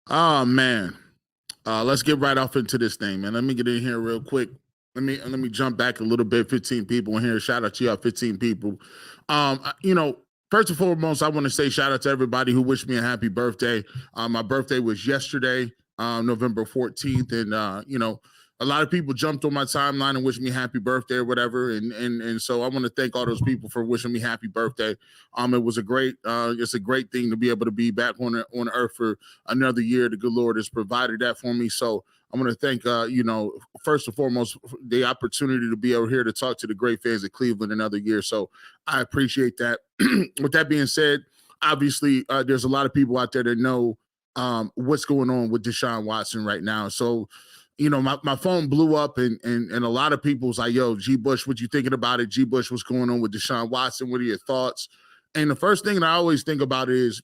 Oh man, let's get right off into this thing, man. Let me get in here real quick. Let me jump back a little bit. 15 people in here. Shout out to y'all, 15 people. You know, first and foremost, I want to say shout out to everybody who wished me a happy birthday. My birthday was yesterday, November 14th, and a lot of people jumped on my timeline and wished me happy birthday or whatever. And so I want to thank all those people for wishing me happy birthday. It was it's a great thing to be able to be back on earth for another year. The good Lord has provided that for me. So I want to thank, first and foremost, the opportunity to be over here to talk to the great fans of Cleveland another year. So I appreciate that. With that being said, obviously, there's a lot of people out there that know what's going on with Deshaun Watson right now. So, my phone blew up and a lot of people was like, yo, G. Bush, what you thinking about it? G. Bush, what's going on with Deshaun Watson? What are your thoughts? And the first thing that I always think about is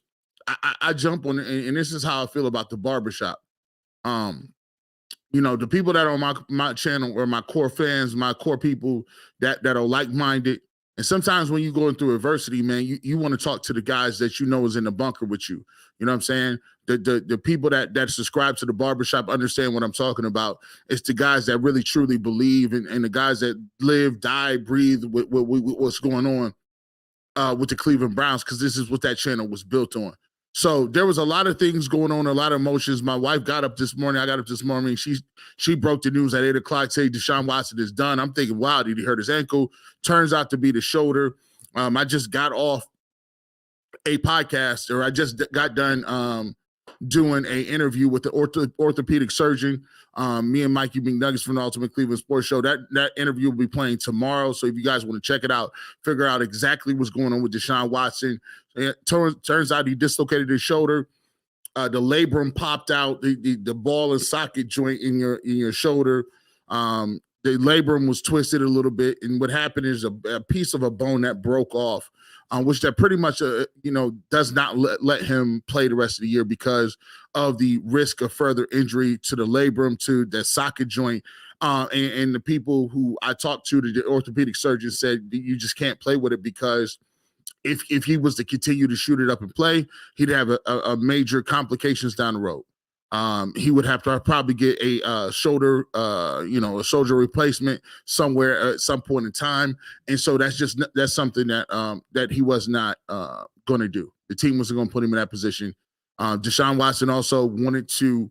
I jump on, and this is how I feel about the barbershop. The people that are on my channel or my core fans, my core people that are like-minded. And sometimes when you're going through adversity, man, you want to talk to the guys that you know is in the bunker with you. You know what I'm saying? The people that subscribe to the barbershop understand what I'm talking about. It's the guys that really truly believe and the guys that live, die, breathe with what's going on with the Cleveland Browns, because this is what that channel was built on. So there was a lot of things going on, a lot of emotions. My wife got up this morning. I got up this morning. She broke the news at 8:00, saying Deshaun Watson is done. I'm thinking, wow, did he hurt his ankle? Turns out to be the shoulder. I just got off a podcast, or I just got done doing an interview with the orthopedic surgeon. Me and Mikey McNuggets from the Ultimate Cleveland Sports Show. That interview will be playing tomorrow. So if you guys want to check it out, figure out exactly what's going on with Deshaun Watson. It turns out he dislocated his shoulder. The labrum popped out, the ball and socket joint in your shoulder. The labrum was twisted a little bit, and what happened is a piece of a bone that broke off, which that pretty much does not let him play the rest of the year of the risk of further injury to the labrum, to the socket joint. And the people who I talked to, the orthopedic surgeon, said you just can't play with it, because if he was to continue to shoot it up and play, he'd have a major complications down the road. He would have to probably get a shoulder replacement somewhere at some point in time. And so that's something that he was not going to do. The team wasn't going to put him in that position. Deshaun Watson also wanted to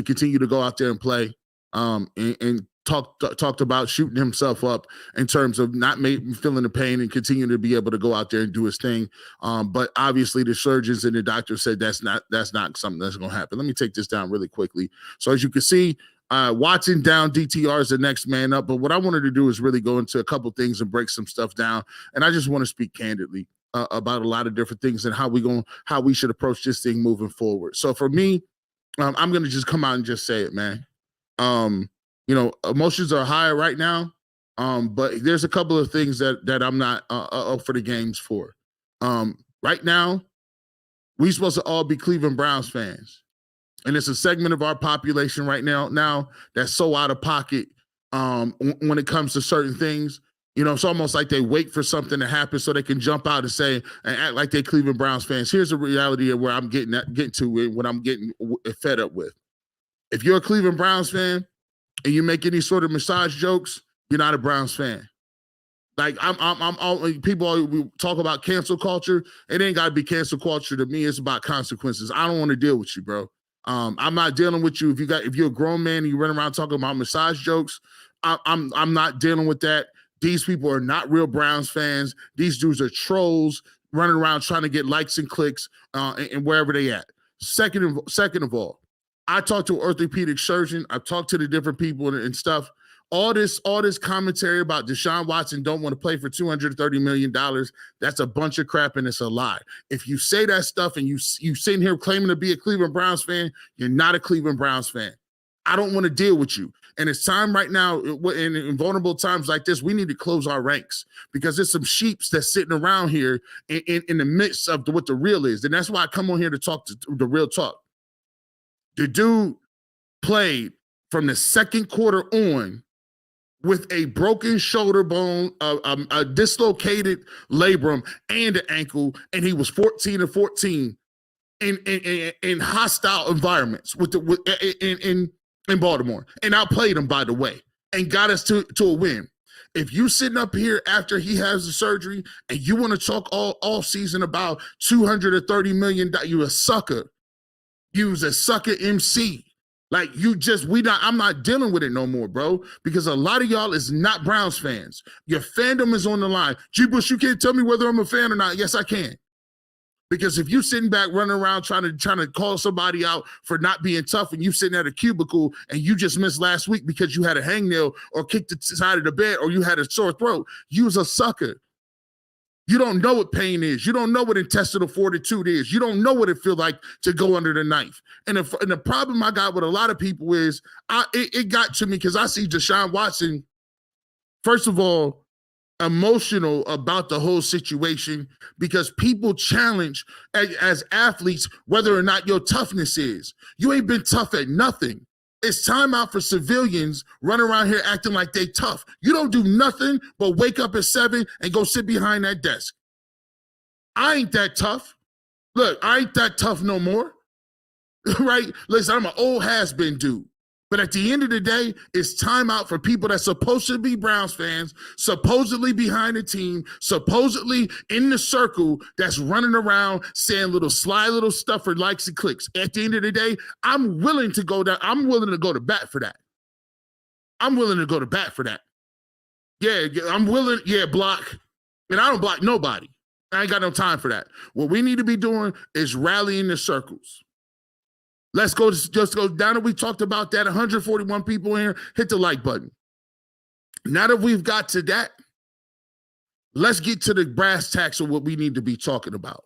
continue to go out there and play, and talked about shooting himself up in terms of not feeling the pain and continuing to be able to go out there and do his thing. But obviously the surgeons and the doctors said that's not something that's going to happen. Let me take this down really quickly. So as you can see, Watson down, DTR is the next man up. But what I wanted to do is really go into a couple things and break some stuff down. And I just want to speak candidly about a lot of different things and how we should approach this thing moving forward. So for me, I'm going to just come out and just say it, man. Emotions are high right now, but there's a couple of things that I'm not up for the games for. Right now, we're supposed to all be Cleveland Browns fans, and it's a segment of our population right now that's so out of pocket when it comes to certain things. It's almost like they wait for something to happen so they can jump out and say and act like they're Cleveland Browns fans. Here's the reality of where I'm getting to and what I'm getting fed up with. If you're a Cleveland Browns fan and you make any sort of massage jokes, you're not a Browns fan. Like people talk about cancel culture. It ain't got to be cancel culture to me. It's about consequences. I don't want to deal with you, bro. I'm not dealing with you. If you're a grown man and you run around talking about massage jokes, I'm not dealing with that. These people are not real Browns fans. These dudes are trolls running around trying to get likes and clicks and wherever they at. Second of all, I talked to an orthopedic surgeon. I've talked to the different people and stuff. All this commentary about Deshaun Watson don't want to play for $230 million, that's a bunch of crap and it's a lie. If you say that stuff and you sitting here claiming to be a Cleveland Browns fan, you're not a Cleveland Browns fan. I don't want to deal with you. And it's time right now, in vulnerable times like this, we need to close our ranks, because there's some sheeps that's sitting around here in the midst of what the real is. And that's why I come on here to talk to the real talk. The dude played from the second quarter on with a broken shoulder bone, a dislocated labrum, and an ankle, and he was 14-14 in hostile environments in Baltimore, and outplayed them, by the way, and got us to a win. If you sitting up here after he has the surgery and you want to talk all season about $230 million, you a sucker. You was a sucker MC. Like I'm not dealing with it no more, bro, because a lot of y'all is not Browns fans. Your fandom is on the line. G. Bush, you can't tell me whether I'm a fan or not. Yes, I can. Because if you sitting back running around trying to call somebody out for not being tough, and you sitting at a cubicle and you just missed last week because you had a hangnail or kicked the side of the bed or you had a sore throat, you was a sucker. You don't know what pain is. You don't know what intestinal fortitude is. You don't know what it feels like to go under the knife. And the problem I got with a lot of people is it got to me because I see Deshaun Watson, first of all, emotional about the whole situation because people challenge as athletes whether or not your toughness is. You ain't been tough at nothing. It's time out for civilians running around here acting like they tough. You don't do nothing but wake up at 7 and go sit behind that desk. I ain't that tough. Look, I ain't that tough no more. Right? Listen, I'm an old has-been dude. But at the end of the day, it's time out for people that's supposed to be Browns fans, supposedly behind the team, supposedly in the circle that's running around saying little sly little stuff for likes and clicks. At the end of the day, I'm willing to go down. I'm willing to go to bat for that. I'm willing to go to bat for that. Yeah, I'm willing. Yeah, block. And I don't block nobody. I ain't got no time for that. What we need to be doing is rallying the circles. Let's just go down. We talked about that. 141 people in here. Hit the like button. Now that we've got to that, let's get to the brass tacks of what we need to be talking about.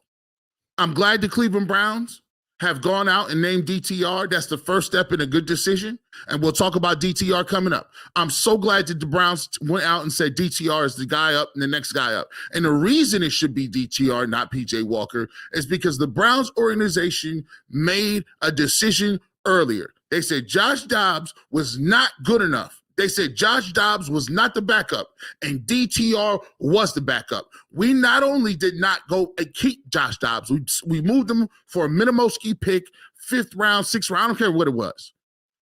I'm glad the Cleveland Browns have gone out and named DTR. That's the first step in a good decision. And we'll talk about DTR coming up. I'm so glad that the Browns went out and said DTR is the guy up and the next guy up. And the reason it should be DTR, not PJ Walker, is because the Browns organization made a decision earlier. They said Josh Dobbs was not good enough. They said Josh Dobbs was not the backup, and DTR was the backup. We not only did not go and keep Josh Dobbs, we moved him for a Minimowski pick, 5th round, 6th round, I don't care what it was.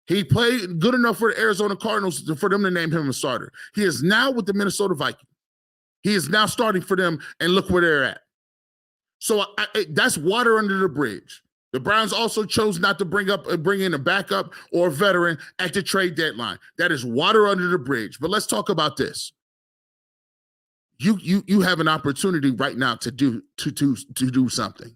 He played good enough for the Arizona Cardinals for them to name him a starter. He is now with the Minnesota Vikings. He is now starting for them, and look where they're at. So that's water under the bridge. The Browns also chose not to bring in a backup or a veteran at the trade deadline. That is water under the bridge. But let's talk about this. You have an opportunity right now to do something.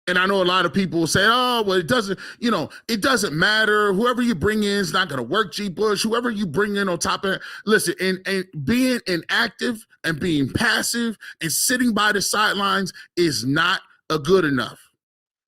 And I know a lot of people will say, oh, well, it doesn't matter. Whoever you bring in is not going to work, G. Bush. Whoever you bring in on top of it. Listen, and being inactive and being passive and sitting by the sidelines is not good enough.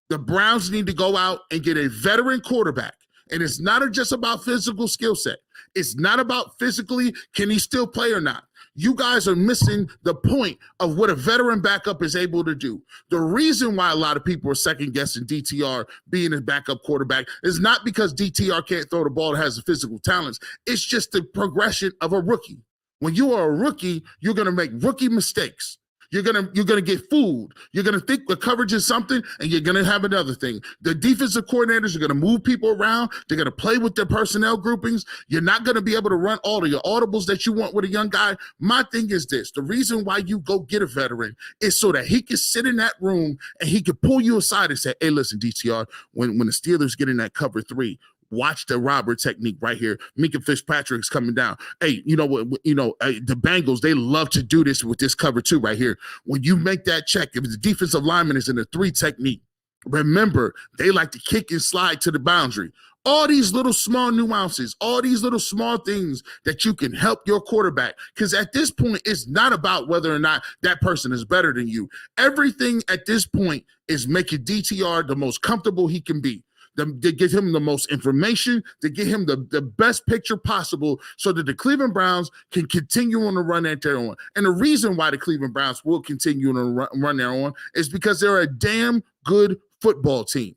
The Browns need to go out and get a veteran quarterback. And it's not just about physical skill set. It's not about physically, can he still play or not? You guys are missing the point of what a veteran backup is able to do. The reason why a lot of people are second-guessing DTR being a backup quarterback is not because DTR can't throw the ball or has the physical talents. It's just the progression of a rookie. When you are a rookie, you're going to make rookie mistakes. You're gonna get fooled. You're gonna think the coverage is something, and you're gonna have another thing. The defensive coordinators are gonna move people around. They're gonna play with their personnel groupings. You're not gonna be able to run all of your audibles that you want with a young guy. My thing is this: the reason why you go get a veteran is so that he can sit in that room and he can pull you aside and say, "Hey, listen, DTR, when the Steelers get in that cover 3." Watch the robber technique right here. Minka Fitzpatrick's coming down. Hey, the Bengals, they love to do this with this cover 2 right here. When you make that check, if the defensive lineman is in a 3 technique, remember, they like to kick and slide to the boundary. All these little small nuances, all these little small things that you can help your quarterback. Because at this point, it's not about whether or not that person is better than you. Everything at this point is making DTR the most comfortable he can be. To get him the most information, to get him the best picture possible so that the Cleveland Browns can continue on the run that they're on. And the reason why the Cleveland Browns will continue on the run they're on is because they're a damn good football team.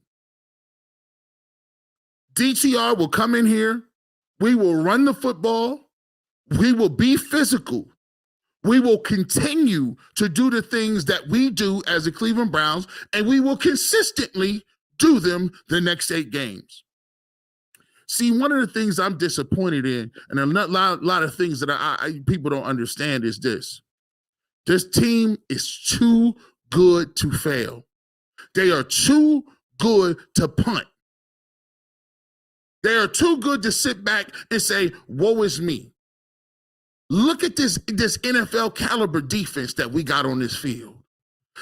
DTR will come in here. We will run the football. We will be physical. We will continue to do the things that we do as the Cleveland Browns, and we will consistently do them the next 8 games. See, one of the things I'm disappointed in, and a lot of things that people don't understand is this. This team is too good to fail. They are too good to punt. They are too good to sit back and say, woe is me. Look at this NFL caliber defense that we got on this field.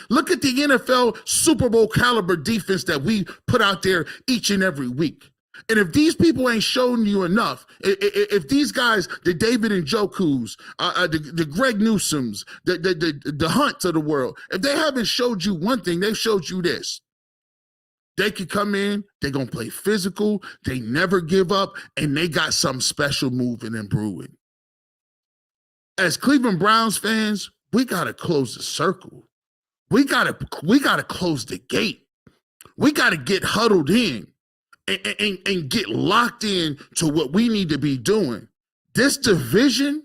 Look at the NFL Super Bowl caliber defense that we put out there each and every week. And if these people ain't showing you enough, if these guys, the David Njoku's, the Greg Newsoms, the Hunts of the world, if they haven't showed you one thing, they've showed you this. They could come in, they're going to play physical, they never give up, and they got something special moving and brewing. As Cleveland Browns fans, we got to close the circle. We got to close the gate. We got to get huddled in and get locked in to what we need to be doing. This division,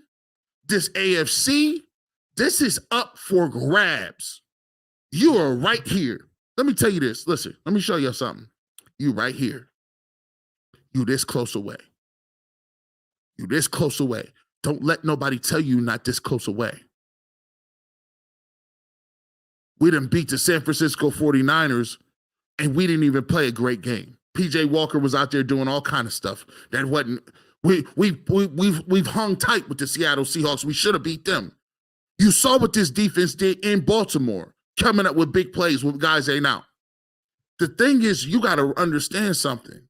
this AFC, this is up for grabs. You are right here. Let me tell you this. Listen, let me show you something. You right here. You this close away. You this close away. Don't let nobody tell you not this close away. We done beat the San Francisco 49ers, and we didn't even play a great game. PJ Walker was out there doing all kind of stuff that wasn't. We've hung tight with the Seattle Seahawks. We should have beat them. You saw what this defense did in Baltimore, coming up with big plays with guys ain't out. The thing is, you got to understand something.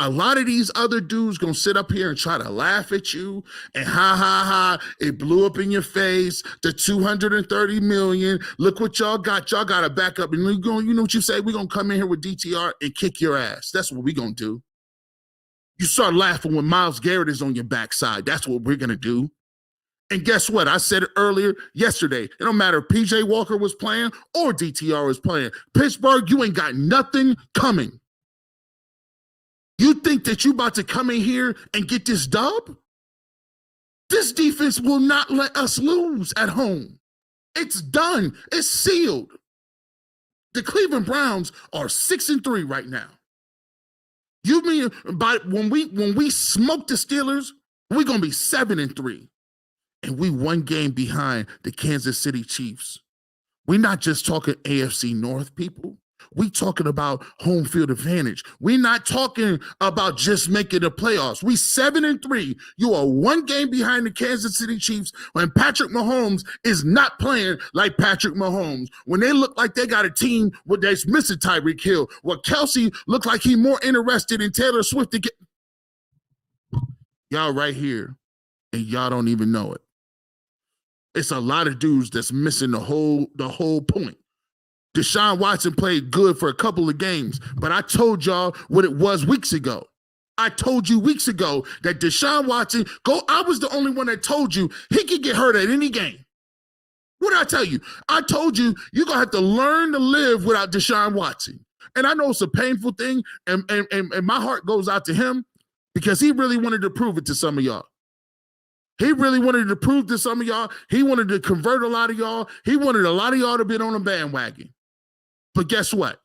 A lot of these other dudes gonna sit up here and try to laugh at you and it blew up in your face. The 230 million. Look what y'all got. Y'all got to back up and you know what you say? We're gonna come in here with DTR and kick your ass. That's what we're gonna do. You start laughing when Myles Garrett is on your backside. That's what we're gonna do. And guess what? I said it earlier yesterday. It don't matter if PJ Walker was playing or DTR was playing. Pittsburgh, you ain't got nothing coming. You think that you about to come in here and get this dub? This defense will not let us lose at home. It's done. It's sealed. The Cleveland Browns are 6-3 right now. You mean by when we smoke the Steelers, we're gonna be 7-3. And we 1 game behind the Kansas City Chiefs. We're not just talking AFC North, people. We talking about home field advantage. We're not talking about just making the playoffs. We 7-3. You are 1 game behind the Kansas City Chiefs when Patrick Mahomes is not playing like Patrick Mahomes. When they look like they got a team where they're missing Tyreek Hill. Where Kelsey looked like he more interested in Taylor Swift to get. Y'all right here, and y'all don't even know it. It's a lot of dudes that's missing the whole point. Deshaun Watson played good for a couple of games, but I told y'all what it was weeks ago. I told you weeks ago that Deshaun Watson, I was the only one that told you he could get hurt at any game. What did I tell you? I told you you're going to have to learn to live without Deshaun Watson. And I know it's a painful thing, and my heart goes out to him because he really wanted to prove it to some of y'all. He really wanted to prove to some of y'all. He wanted to convert a lot of y'all. He wanted a lot of y'all to be on a bandwagon. But guess what?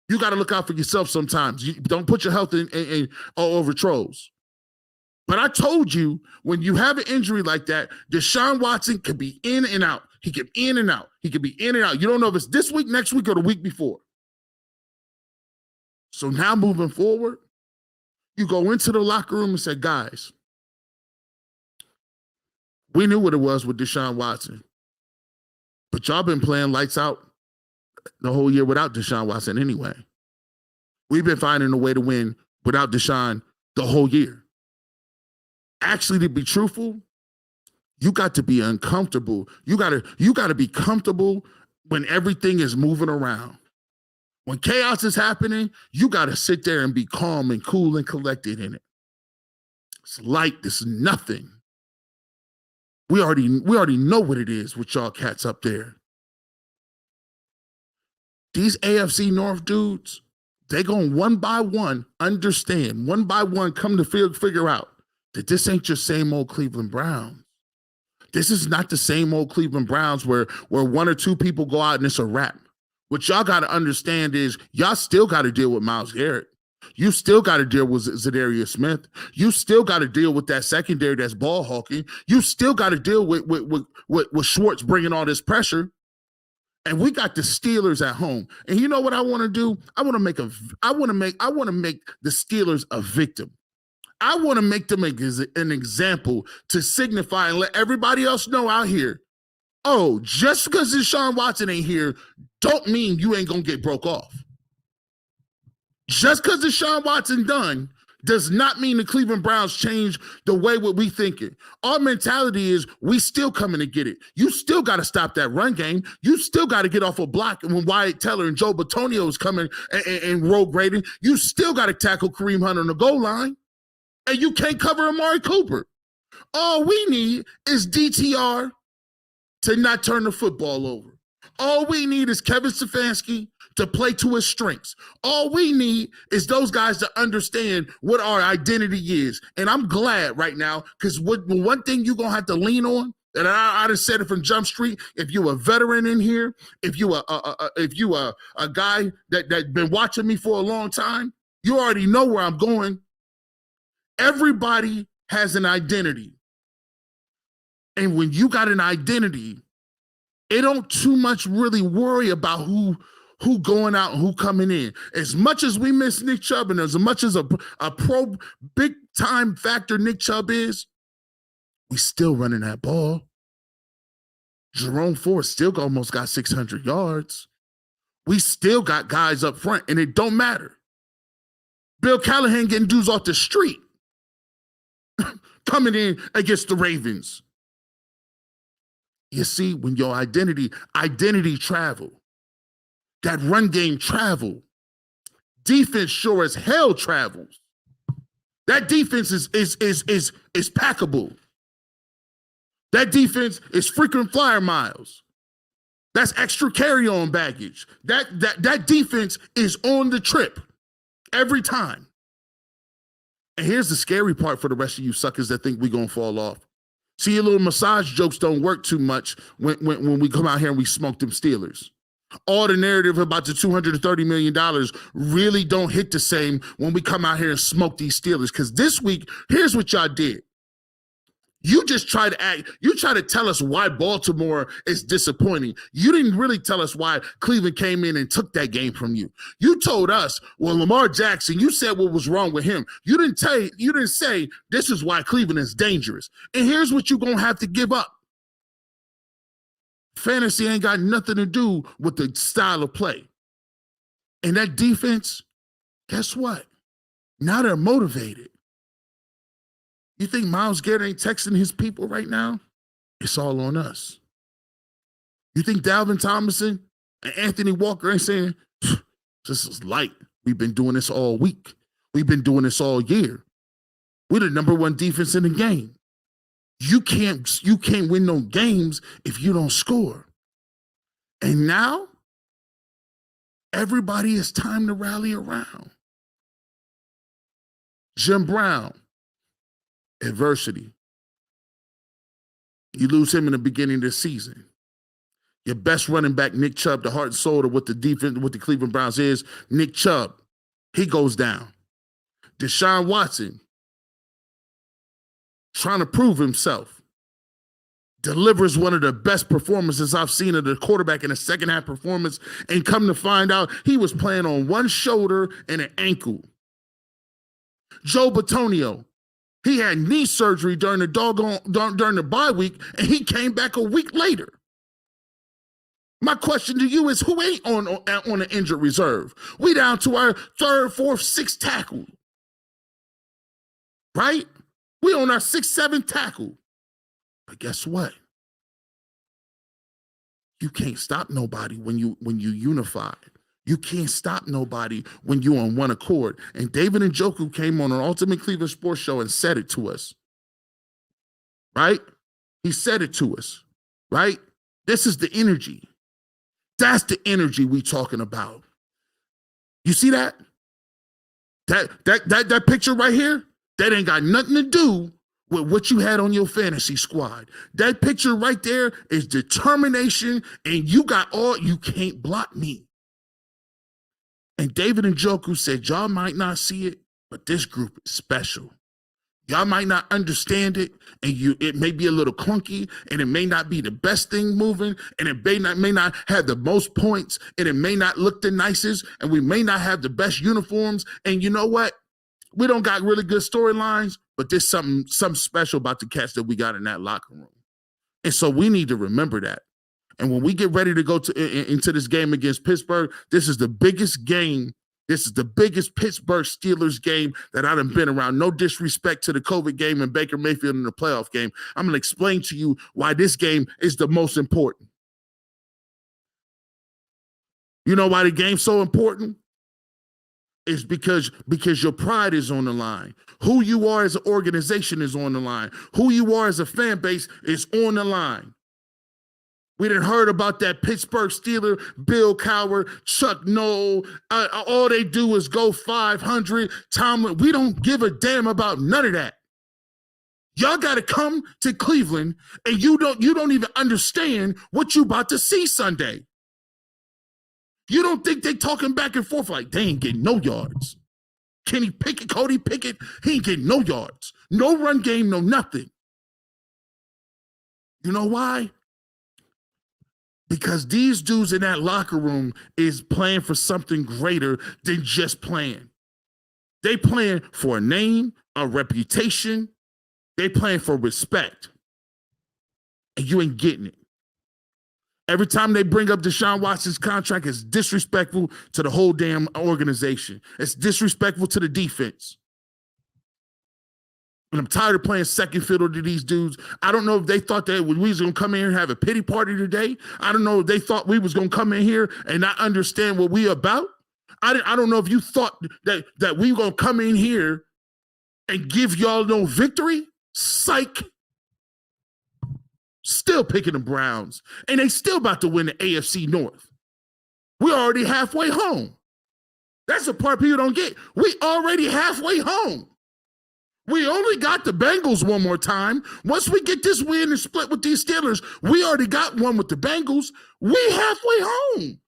You got to look out for yourself sometimes. You don't put your health in over trolls. But I told you, when you have an injury like that, Deshaun Watson could be in and out. He could be in and out. He could be in and out. You don't know if it's this week, next week, or the week before. So now moving forward, you go into the locker room and say, guys, we knew what it was with Deshaun Watson. But y'all been playing lights out the whole year without Deshaun Watson anyway. We've been finding a way to win without Deshaun the whole year. Actually, to be truthful, you got to be uncomfortable. You got to be comfortable when everything is moving around. When chaos is happening, you got to sit there and be calm and cool and collected in it. It's light. It's nothing. We already know what it is with y'all cats up there. These AFC North dudes, they going one by one understand, one by one come to figure out that this ain't your same old Cleveland Browns. This is not the same old Cleveland Browns where one or two people go out and it's a wrap. What y'all got to understand is y'all still got to deal with Myles Garrett. You still got to deal with Zadarius Smith. You still got to deal with that secondary that's ball hawking. You still got to deal with Schwartz bringing all this pressure. And we got the Steelers at home. And you know what I want to do? I want to make the Steelers a victim. I want to make them an example to signify and let everybody else know out here, oh, just because Deshaun Watson ain't here, don't mean you ain't going to get broke off. Just because Deshaun Watson done does not mean the Cleveland Browns change the way what we thinking. Our mentality is we still coming to get it. You still got to stop that run game. You still got to get off a block. And when Wyatt Teller and Joe Bitonio is coming and road grading, you still got to tackle Kareem Hunt on the goal line. And you can't cover Amari Cooper. All we need is DTR to not turn the football over. All we need is Kevin Stefanski to play to his strengths. All we need is those guys to understand what our identity is. And I'm glad right now, because one thing you're going to have to lean on, and I just said it from Jump Street, if you're a veteran in here, if you a guy that been watching me for a long time, you already know where I'm going. Everybody has an identity. And when you got an identity, it don't too much really worry about who going out and who coming in. As much as we miss Nick Chubb and as much as a pro big time factor Nick Chubb is, we still running that ball. Jerome Ford still almost got 600 yards. We still got guys up front, and it don't matter. Bill Callahan getting dudes off the street coming in against the Ravens. You see, when your identity travel, that run game travel, defense sure as hell travels. That defense is packable. That defense is frequent flyer miles. That's extra carry-on baggage. That defense is on the trip every time. And here's the scary part for the rest of you suckers that think we're going to fall off. See, your little massage jokes don't work too much when we come out here and we smoke them Steelers. All the narrative about the $230 million really don't hit the same when we come out here and smoke these Steelers. Because this week, here's what y'all did. You just try to tell us why Baltimore is disappointing. You didn't really tell us why Cleveland came in and took that game from you. You told us, well, Lamar Jackson, you said what was wrong with him. You didn't say this is why Cleveland is dangerous. And here's what you're going to have to give up. Fantasy ain't got nothing to do with the style of play. And that defense, guess what? Now they're motivated. You think Myles Garrett ain't texting his people right now? It's all on us. You think Dalvin Tomlinson and Anthony Walker ain't saying, this is light. We've been doing this all week. We've been doing this all year. We're the number one defense in the game. You can't win no games if you don't score. And now, everybody, it's time to rally around. Jim Brown. Adversity. You lose him in the beginning of the season. Your best running back, Nick Chubb, the heart and soul of what the Cleveland Browns is, Nick Chubb, he goes down. Deshaun Watson, trying to prove himself, delivers one of the best performances I've seen of the quarterback in a second half performance, and come to find out he was playing on one shoulder and an ankle. Joe Bitonio, he had knee surgery during the bye week, and he came back a week later. My question to you is, who ain't on an injured reserve? We down to our third, fourth, sixth tackle. Right? We on our sixth, seventh tackle. But guess what? You can't stop nobody when you unify. You can't stop nobody when you're on one accord. And David Njoku came on an Ultimate Cleveland Sports Show and said it to us. Right? He said it to us. Right? This is the energy. That's the energy we talking about. You see that? That picture right here? That ain't got nothing to do with what you had on your fantasy squad. That picture right there is determination, and you can't block me. And David Njoku said, y'all might not see it, but this group is special. Y'all might not understand it, and it may be a little clunky, and it may not be the best thing moving, and it may not have the most points, and it may not look the nicest, and we may not have the best uniforms. And you know what? We don't got really good storylines, but there's something special about the cats that we got in that locker room. And so we need to remember that. And when we get ready to go into this game against Pittsburgh, this is the biggest game. This is the biggest Pittsburgh Steelers game that I done been around. No disrespect to the COVID game and Baker Mayfield in the playoff game. I'm going to explain to you why this game is the most important. You know why the game's so important? It's because your pride is on the line. Who you are as an organization is on the line. Who you are as a fan base is on the line. We done heard about that Pittsburgh Steeler, Bill Cowher, Chuck Noll. All they do is go 500. Tomlin, we don't give a damn about none of that. Y'all got to come to Cleveland, and you don't even understand what you about to see Sunday. You don't think they talking back and forth like they ain't getting no yards. Kenny Pickett, Cody Pickett, he ain't getting no yards. No run game, no nothing. You know why? Because these dudes in that locker room is playing for something greater than just playing. They playing for a name, a reputation. They playing for respect. And you ain't getting it. Every time they bring up Deshaun Watson's contract, it's disrespectful to the whole damn organization. It's disrespectful to the defense. And I'm tired of playing second fiddle to these dudes. I don't know if they thought that we was going to come in here and have a pity party today. I don't know if they thought we was going to come in here and not understand what we about. I don't know if you thought that we were going to come in here and give y'all no victory. Psych. Still picking the Browns. And they still about to win the AFC North. We're already halfway home. That's the part people don't get. We already halfway home. We only got the Bengals one more time. Once we get this win and split with these Steelers, we already got one with the Bengals. We halfway home.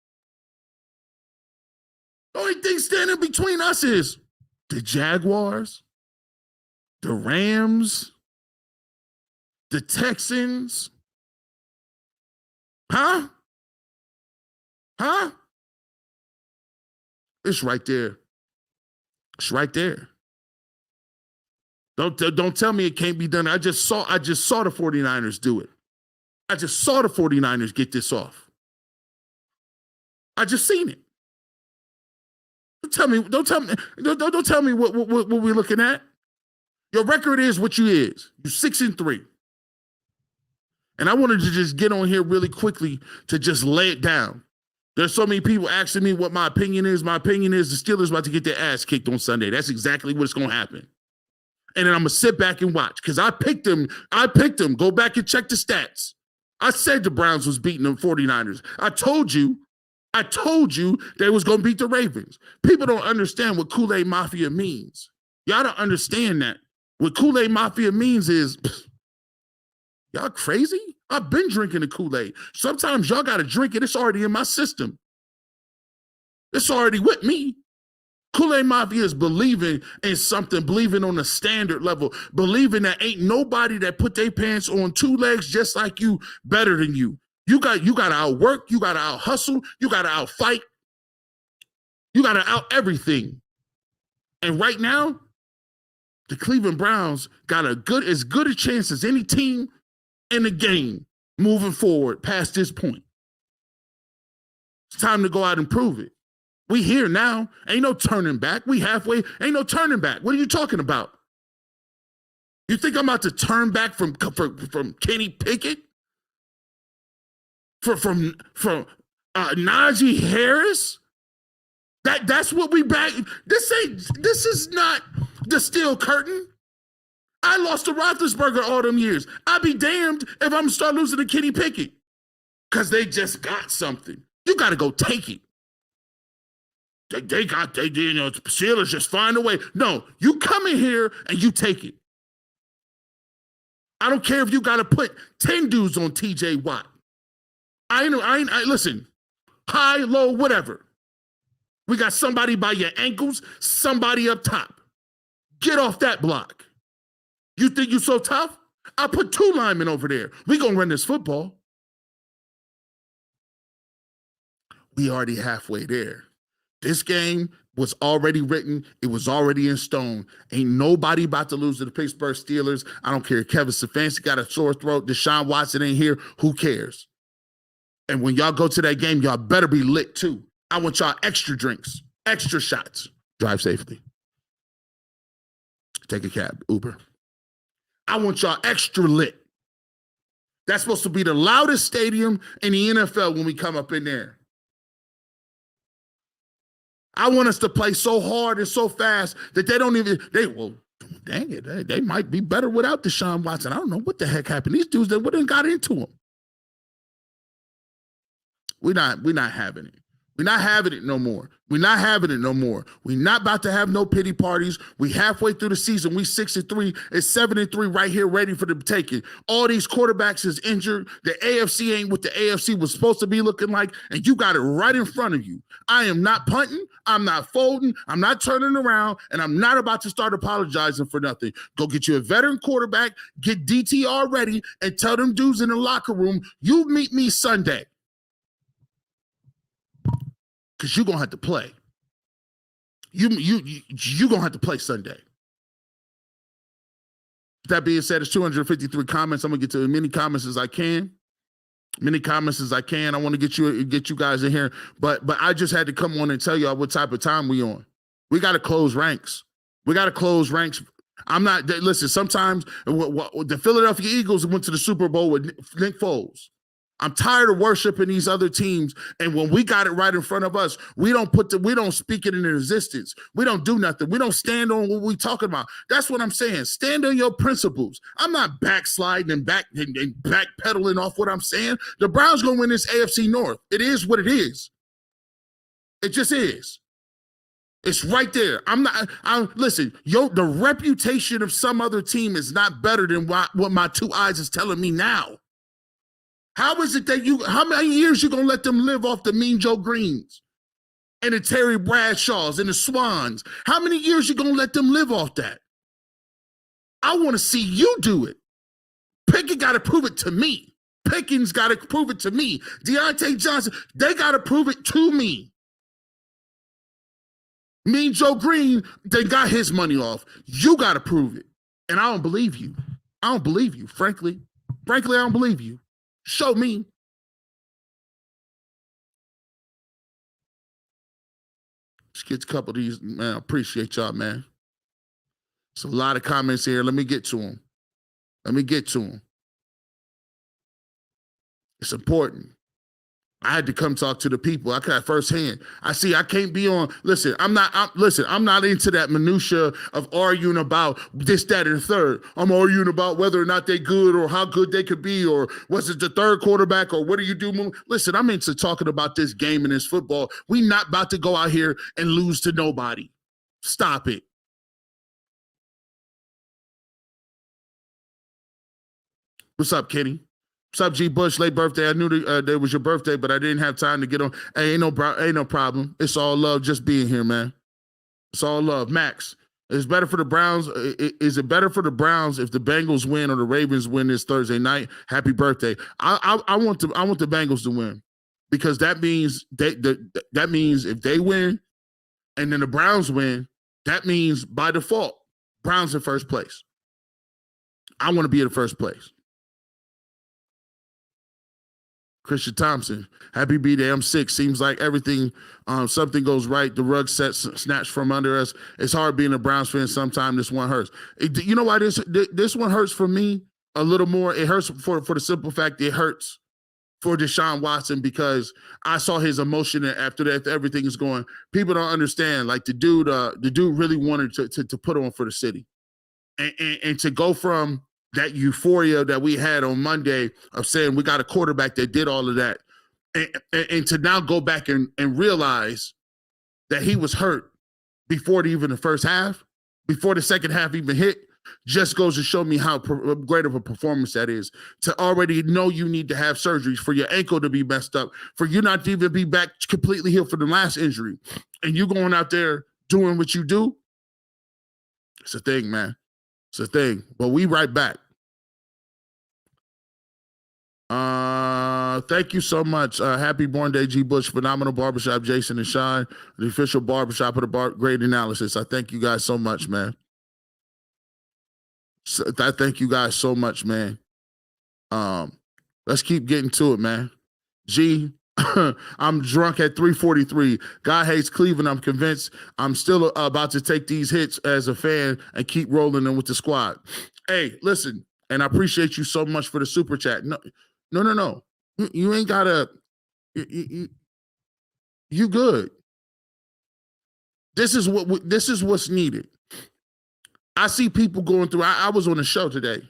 The only thing standing between us is the Jaguars, the Rams, the Texans. Huh? It's right there. It's right there. Don't tell me it can't be done. I just saw the 49ers do it. I just saw the 49ers get this off. I just seen it. Don't tell me what we're looking at. Your record is what you is. You're 6-3. And I wanted to just get on here really quickly to just lay it down. There's so many people asking me what my opinion is. My opinion is the Steelers about to get their ass kicked on Sunday. That's exactly what's going to happen. And then I'm going to sit back and watch because I picked them. Go back and check the stats. I said the Browns was beating the 49ers. I told you they was going to beat the Ravens. People don't understand what Kool-Aid Mafia means. Y'all don't understand that. What Kool-Aid Mafia means is, y'all crazy? I've been drinking the Kool-Aid. Sometimes y'all got to drink it. It's already in my system. It's already with me. Kool-Aid Mafia is believing in something, believing on a standard level, believing that ain't nobody that put their pants on two legs just like you better than you. You got to outwork, you got to out hustle, you got to out fight, you got to out everything. And right now, the Cleveland Browns got as good a chance as any team in the game moving forward past this point. It's time to go out and prove it. We here now. Ain't no turning back. We halfway. Ain't no turning back. What are you talking about? You think I'm about to turn back from Kenny Pickett? From Najee Harris? That's what we back. This is not the steel curtain. I lost to Roethlisberger all them years. I'd be damned if I'm going to start losing to Kenny Pickett because they just got something. You got to go take it. The Steelers just find a way. No, you come in here and you take it. I don't care if you got to put 10 dudes on TJ Watt. Listen, high, low, whatever. We got somebody by your ankles, somebody up top. Get off that block. You think you so tough? I'll put 2 linemen over there. We gonna run this football. We already halfway there. This game was already written. It was already in stone. Ain't nobody about to lose to the Pittsburgh Steelers. I don't care. Kevin Stefanski got a sore throat. Deshaun Watson ain't here. Who cares? And when y'all go to that game, y'all better be lit too. I want y'all extra drinks, extra shots. Drive safely. Take a cab, Uber. I want y'all extra lit. That's supposed to be the loudest stadium in the NFL when we come up in there. I want us to play so hard and so fast that dang it, they might be better without Deshaun Watson. I don't know what the heck happened. These dudes, they wouldn't got into him. We're not having it. We're not having it no more. We're not having it no more. We're not about to have no pity parties. We halfway through the season. We 6-3. It's 7-3 right here, ready for the taking. All these quarterbacks is injured. The AFC ain't what the AFC was supposed to be looking like, and you got it right in front of you. I am not punting. I'm not folding. I'm not turning around, and I'm not about to start apologizing for nothing. Go get you a veteran quarterback, get DTR ready, and tell them dudes in the locker room, you meet me Sunday. Because you're going to have to play. You're going to have to play Sunday. That being said, it's 253 comments. I'm going to get to as many comments as I can. I want to get you guys in here. But I just had to come on and tell y'all what type of time we on. We got to close ranks. I'm not, listen, sometimes the Philadelphia Eagles went to the Super Bowl with Nick Foles. I'm tired of worshiping these other teams, and when we got it right in front of us, we don't speak it into existence. We don't do nothing. We don't stand on what we talking about. That's what I'm saying. Stand on your principles. I'm not backsliding and backpedaling off what I'm saying. The Browns gonna win this AFC North. It is what it is. It just is. It's right there. Listen, the reputation of some other team is not better than what my 2 eyes is telling me now. How is it that how many years you gonna let them live off the Mean Joe Greens and the Terry Bradshaws and the Swans? How many years you gonna let them live off that? I want to see you do it. Pickett got to prove it to me. Pickens got to prove it to me. Deontay Johnson, they got to prove it to me. Mean Joe Green, they got his money off. You got to prove it. And I don't believe you. Frankly, I don't believe you. Show me. Let's get a couple of these, man. I appreciate y'all, man. It's a lot of comments here. Let me get to them. It's important. I had to come talk to the people. I got firsthand. I can't be on. Listen, I'm not into that minutia of arguing about this, that, and the third. I'm arguing about whether or not they're good or how good they could be, or was it the third quarterback, or what do you do? Listen, I'm into talking about this game and this football. We not about to go out here and lose to nobody. Stop it. What's up, Kenny? What's up, G. Bush? Late birthday. I knew that was your birthday, but I didn't have time to get on. Hey, ain't no problem. It's all love just being here, man. It's all love. Max, it's better for the Browns. Is it better for the Browns if the Bengals win or the Ravens win this Thursday night? Happy birthday. I want the Bengals to win, because that means that means if they win and then the Browns win, that means by default, Browns in first place. I want to be in first place. Christian Thompson, happy B-Day. I'm sick. Seems like everything, something goes right. The rug snatched from under us. It's hard being a Browns fan. Sometimes this one hurts. You know why this one hurts for me a little more? It hurts for the simple fact it hurts for Deshaun Watson, because I saw his emotion after that. Everything is going. People don't understand. Like the dude really wanted to put on for the city, and to go from that euphoria that we had on Monday of saying we got a quarterback that did all of that, and to now go back and realize that he was hurt before even the first half, before the second half even hit. just goes to show me how great of a performance that is. To already know you need to have surgery for your ankle to be messed up, for you not to even be back completely healed for the last injury, and you going out there doing what you do. It's a thing, man. It's a thing. But we right back. Thank you so much. Happy Born Day, G. Bush, Phenomenal Barbershop, Jason and Sean, the official barbershop of the Great Analysis. I thank you guys so much, man. I thank you guys so much, man. Let's keep getting to it, man. G, I'm drunk at 3:43. God hates Cleveland. I'm convinced. I'm still about to take these hits as a fan and keep rolling them with the squad. Hey, listen, and I appreciate you so much for the super chat. No. You ain't gotta. You good. This is what's needed. I see people going through. I was on a show today,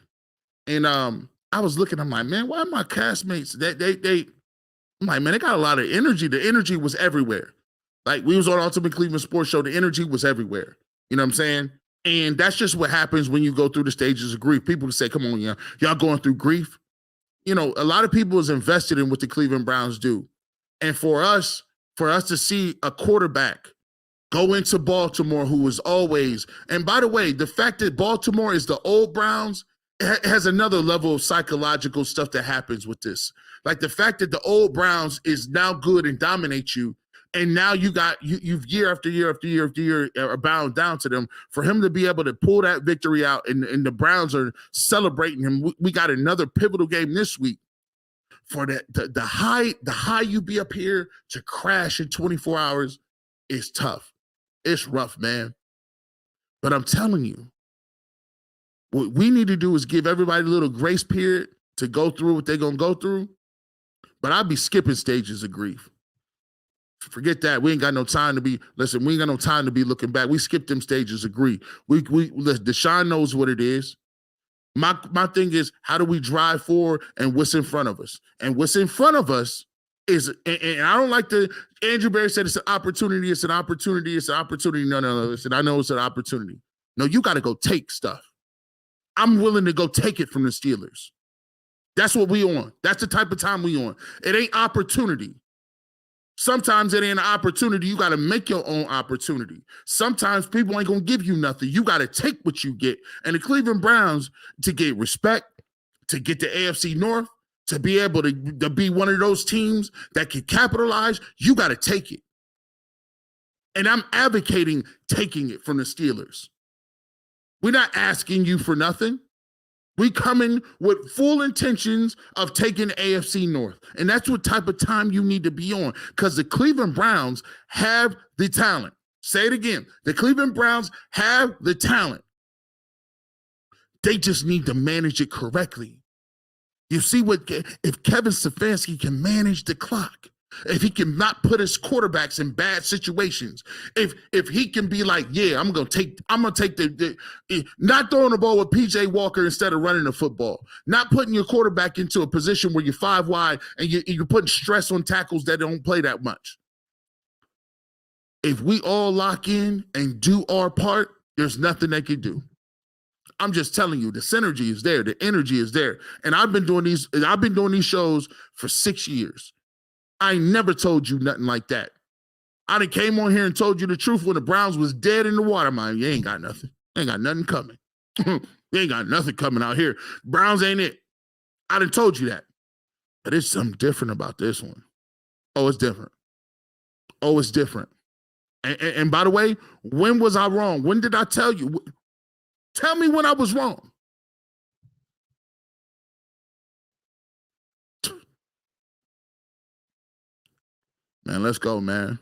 and I was looking. I'm like, man, why are my castmates? I'm like, man, they got a lot of energy. The energy was everywhere. Like, we was on Ultimate Cleveland Sports Show. The energy was everywhere. You know what I'm saying? And that's just what happens when you go through the stages of grief. People say, come on, y'all going through grief. You know, a lot of people is invested in what the Cleveland Browns do. And for us to see a quarterback go into Baltimore who was always, and by the way, the fact that Baltimore is the old Browns has another level of psychological stuff that happens with this. Like the fact that the old Browns is now good and dominate you, and now you've year after year after year after year are bound down to them. For him to be able to pull that victory out, and the Browns are celebrating him. We got another pivotal game this week. For the high you be up here to crash in 24 hours is tough. It's rough, man. But I'm telling you, what we need to do is give everybody a little grace period to go through what they're going to go through. But I'd be skipping stages of grief. Forget that. We ain't got no time to be, listen, we ain't got no time to be looking back. We skip them stages of grief. Deshaun knows what it is. My thing is, how do we drive forward and what's in front of us? And what's in front of us is, and I don't like Andrew Berry said it's an opportunity, it's an opportunity, it's an opportunity. No, listen, I know it's an opportunity. No, you got to go take stuff. I'm willing to go take it from the Steelers. That's what we on. That's the type of time we on. It ain't opportunity. Sometimes it ain't an opportunity. You got to make your own opportunity. Sometimes people ain't going to give you nothing. You got to take what you get. And the Cleveland Browns, to get respect, to get the AFC North, to be able to be one of those teams that can capitalize, you got to take it. And I'm advocating taking it from the Steelers. We're not asking you for nothing. We coming with full intentions of taking the AFC North. And that's what type of time you need to be on, because the Cleveland Browns have the talent. Say it again. The Cleveland Browns have the talent. They just need to manage it correctly. You see, if Kevin Stefanski can manage the clock, if he can not put his quarterbacks in bad situations, if he can be like, yeah, I'm gonna take the not throwing the ball with PJ Walker instead of running the football, not putting your quarterback into a position where you're 5 wide and you're putting stress on tackles that don't play that much. If we all lock in and do our part, there's nothing they can do. I'm just telling you, the synergy is there, the energy is there, and I've been doing these shows for 6 years. I never told you nothing like that. I done came on here and told you the truth when the Browns was dead in the water. Man, you ain't got nothing. You ain't got nothing coming. You ain't got nothing coming out here. Browns ain't it. I done told you that. But there's something different about this one. Oh, it's different. Oh, it's different. And by the way, when was I wrong? When did I tell you? Tell me when I was wrong. Man, let's go, man.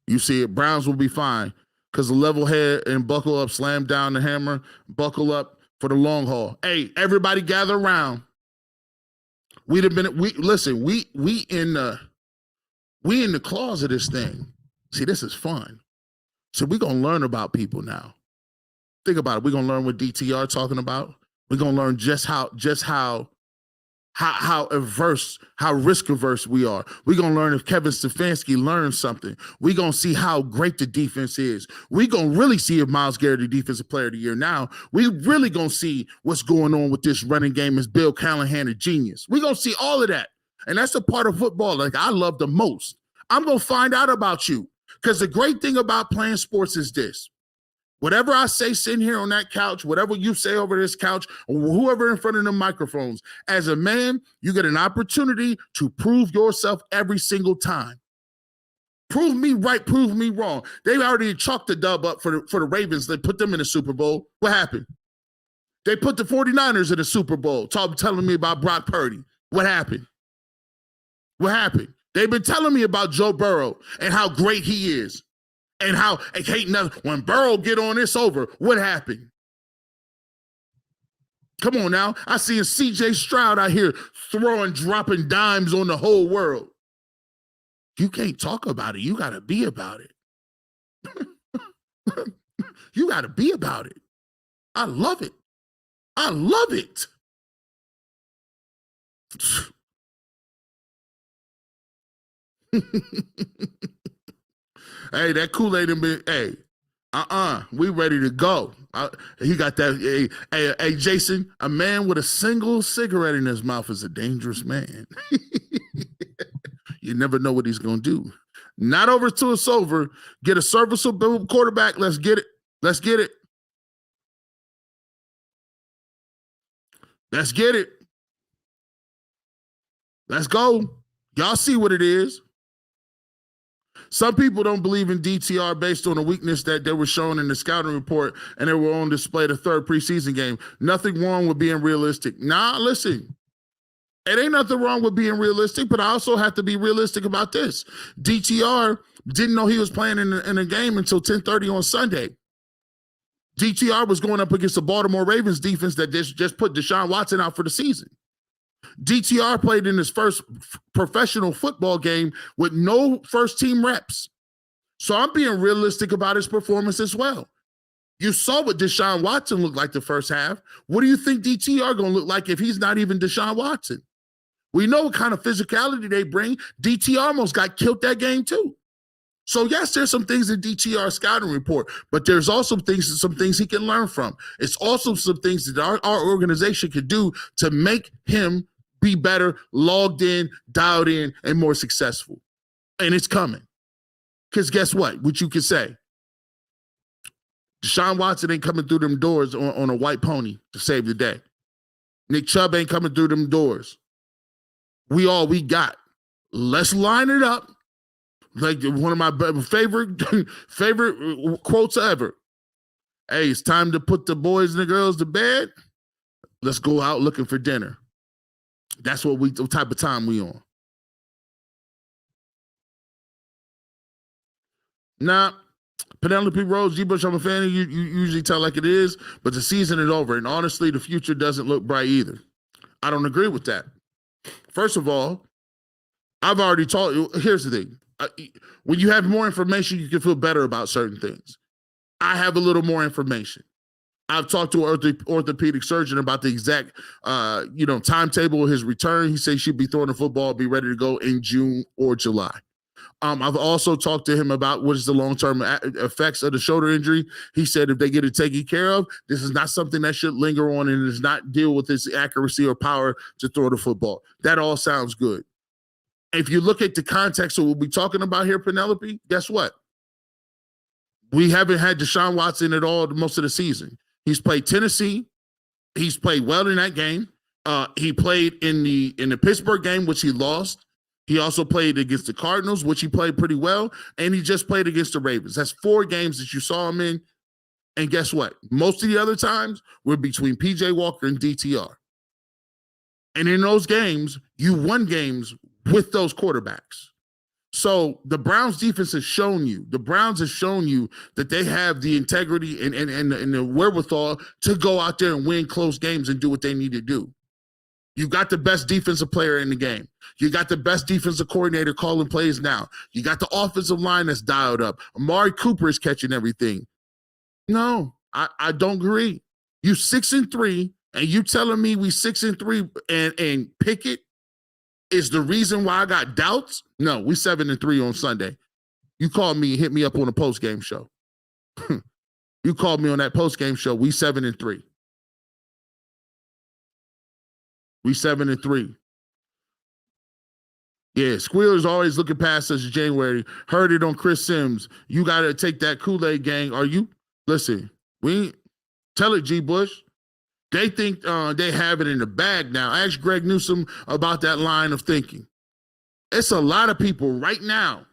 You see it, Browns will be fine because the level head and buckle up, slam down the hammer, buckle up for the long haul. Hey, everybody gather around. We in the claws of this thing. See, this is fun. So we're going to learn about people now. Think about it. We're going to learn what DTR talking about. We're going to learn just how how risk averse we are. We're going to learn if Kevin Stefanski learns something. We're going to see how great the defense is. We're going to really see if Myles Garrett the defensive player of the year. Now, we really going to see what's going on with this running game. Is Bill Callahan a genius? We're going to see all of that. And that's a part of football like I love the most. I'm going to find out about you. Because the great thing about playing sports is this. Whatever I say sitting here on that couch, whatever you say over this couch, or whoever in front of the microphones, as a man, you get an opportunity to prove yourself every single time. Prove me right, prove me wrong. They already chalked the dub up for the Ravens. They put them in the Super Bowl. What happened? They put the 49ers in the Super Bowl, telling me about Brock Purdy. What happened? What happened? They've been telling me about Joe Burrow and how great he is. And how when Burrow get on, it's over. What happened? Come on now. I see a CJ Stroud out here dropping dimes on the whole world. You can't talk about it. You got to be about it. You got to be about it. I love it. I love it. Hey, that Kool-Aid and been, hey, we ready to go. He got that. Hey, Jason, a man with a single cigarette in his mouth is a dangerous man. You never know what he's going to do. Not over till it's over. Get a serviceable quarterback. Let's get it. Let's get it. Let's get it. Let's go. Y'all see what it is. Some people don't believe in DTR based on a weakness that they were shown in the scouting report and they were on display the third preseason game. Nothing wrong with being realistic. Nah, listen. It ain't nothing wrong with being realistic, but I also have to be realistic about this. DTR didn't know he was playing in a game until 10:30 on Sunday. DTR was going up against the Baltimore Ravens defense that just put Deshaun Watson out for the season. DTR played in his first professional football game with no first-team reps. So I'm being realistic about his performance as well. You saw what Deshaun Watson looked like the first half. What do you think DTR going to look like if he's not even Deshaun Watson? We know what kind of physicality they bring. DTR almost got killed that game too. So yes, there's some things in DTR scouting report, but there's also some things he can learn from. It's also some things that our organization could do to make him be better, logged in, dialed in, and more successful. And it's coming. Because guess what? What you can say. Deshaun Watson ain't coming through them doors on a white pony to save the day. Nick Chubb ain't coming through them doors. We got. Let's line it up. Like one of my favorite quotes ever. Hey, it's time to put the boys and the girls to bed. Let's go out looking for dinner. That's what type of time we on. Nah, Penelope Rose, G. Bush, I'm a fan of you. You usually tell like it is, but the season is over. And honestly, the future doesn't look bright either. I don't agree with that. First of all, I've already told you, here's the thing. When you have more information, you can feel better about certain things. I have a little more information. I've talked to an orthopedic surgeon about the exact, timetable of his return. He said he should be throwing the football, be ready to go in June or July. I've also talked to him about what is the long-term effects of the shoulder injury. He said if they get it taken care of, this is not something that should linger on and does not deal with his accuracy or power to throw the football. That all sounds good. If you look at the context of what we're talking about here, Penelope, guess what? We haven't had Deshaun Watson at all most of the season. He's played Tennessee. He's played well in that game. He played in the Pittsburgh game, which he lost. He also played against the Cardinals, which he played pretty well. And he just played against the Ravens. That's 4 games that you saw him in. And guess what? Most of the other times were between P.J. Walker and DTR. And in those games, you won games with those quarterbacks. So the Browns defense has shown you, that they have the integrity and the wherewithal to go out there and win close games and do what they need to do. You got the best defensive player in the game. You got the best defensive coordinator calling plays now. You got the offensive line that's dialed up. Amari Cooper is catching everything. No, I don't agree. You 6-3, And you telling me we 6-3 and Pickett is the reason why I got doubts? No, we 7-3 on Sunday. You called me, hit me up on a post-game show. You called me on that post-game show. We 7-3. We 7-3. Yeah, Squealer's always looking past us in January. Heard it on Chris Sims. You got to take that Kool-Aid gang. Are you? Listen, tell it, G. Bush. They think they have it in the bag now. Ask Greg Newsom about that line of thinking. It's a lot of people right now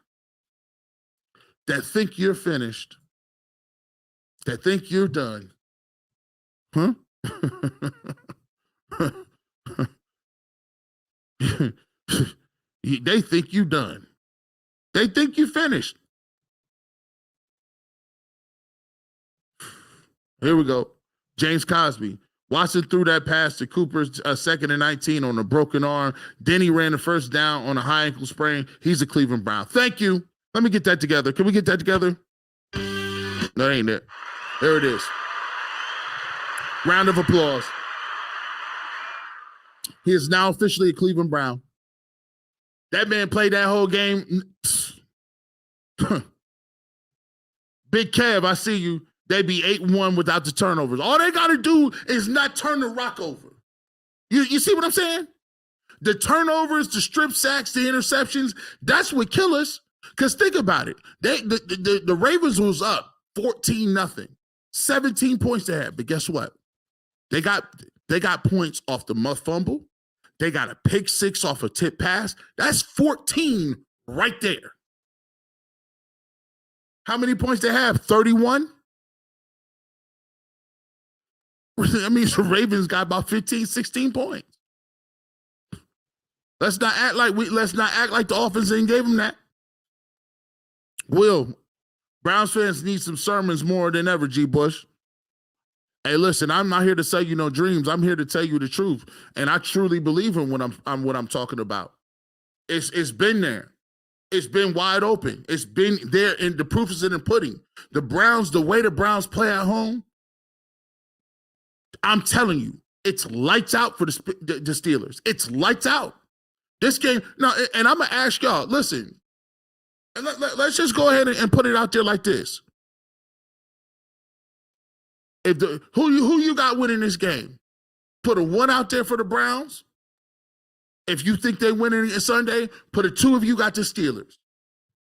that think you're finished, that think you're done. Huh? They think you done. They think you finished. Here we go. James Cosby. Watson threw that pass to Cooper's 2nd and 19 on a broken arm. Then he ran the first down on a high ankle sprain. He's a Cleveland Brown. Thank you. Let me get that together. Can we get that together? That ain't it. There it is. Round of applause. He is now officially a Cleveland Brown. That man played that whole game. Big Kev, I see you. They be 8-1 without the turnovers. All they got to do is not turn the rock over. You see what I'm saying? The turnovers, the strip sacks, the interceptions, that's what kill us. Because think about it. The Ravens was up 14-0. 17 points they had. But guess what? They got points off the muff fumble. They got a pick six off a tip pass. That's 14 right there. How many points they have? 31? That means the Ravens got about 15, 16 points. Let's not act like the offense didn't give them that. Will, Browns fans need some sermons more than ever, G. Bush. Hey, listen, I'm not here to sell you no dreams. I'm here to tell you the truth. And I truly believe in what I'm talking about. It's been there. It's been wide open. It's been there, and the proof is in the pudding. The Browns, the way the Browns play at home, I'm telling you, it's lights out for the Steelers. It's lights out. This game, no, and I'm going to ask y'all, listen, let's just go ahead and put it out there like this. If who you got winning this game? Put a 1 out there for the Browns. If you think they winning Sunday, put a 2 if you got the Steelers.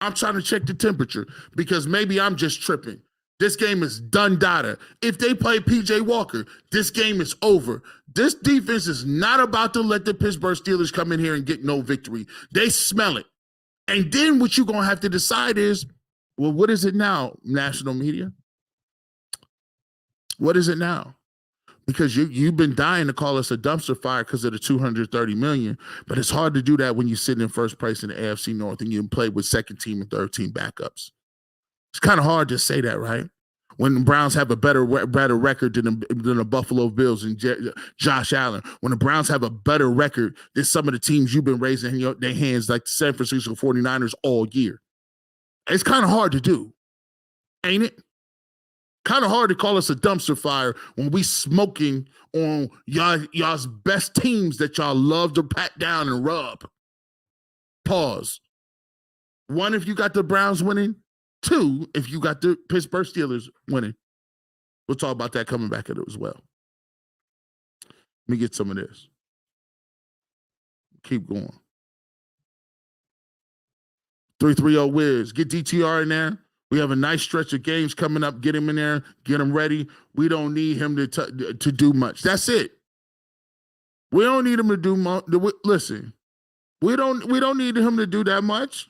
I'm trying to check the temperature because maybe I'm just tripping. This game is done data. If they play P.J. Walker, this game is over. This defense is not about to let the Pittsburgh Steelers come in here and get no victory. They smell it. And then what you're going to have to decide is, well, what is it now, national media? What is it now? Because you've been dying to call us a dumpster fire because of the $230 million, but it's hard to do that when you sit in first place in the AFC North and you play with second team and third team backups. It's kind of hard to say that, right? When the Browns have a better record than the Buffalo Bills and Josh Allen. When the Browns have a better record than some of the teams you've been raising their hands like the San Francisco 49ers all year. It's kind of hard to do, ain't it? Kind of hard to call us a dumpster fire when we smoking on y'all's best teams that y'all love to pat down and rub. Pause. 1, if you got the Browns winning. 2, if you got the Pittsburgh Steelers winning. We'll talk about that coming back at it as well. Let me get some of this. Keep going. 330 Wiz. Get DTR in there. We have a nice stretch of games coming up. Get him in there. Get him ready. We don't need him to do much. That's it. We don't need him to do much. Listen, we don't need him to do that much.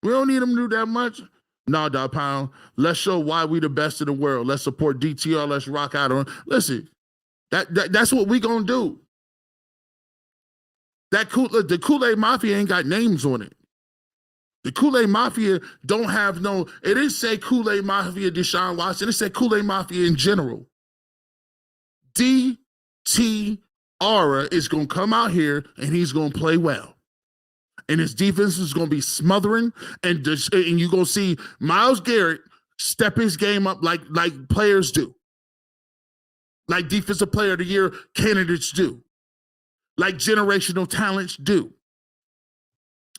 We don't need him to do that much. No, Dog Pound. Let's show why we the best in the world. Let's support DTR. Let's rock out on. Listen, that's what we gonna do. The Kool-Aid Mafia ain't got names on it. The Kool-Aid Mafia don't have no. It didn't say Kool-Aid Mafia Deshaun Watson. It said Kool-Aid Mafia in general. DT Aura is gonna come out here and he's gonna play well. And his defense is going to be smothering, and you're going to see Myles Garrett step his game up like players do. like defensive player of the year candidates do, like generational talents do.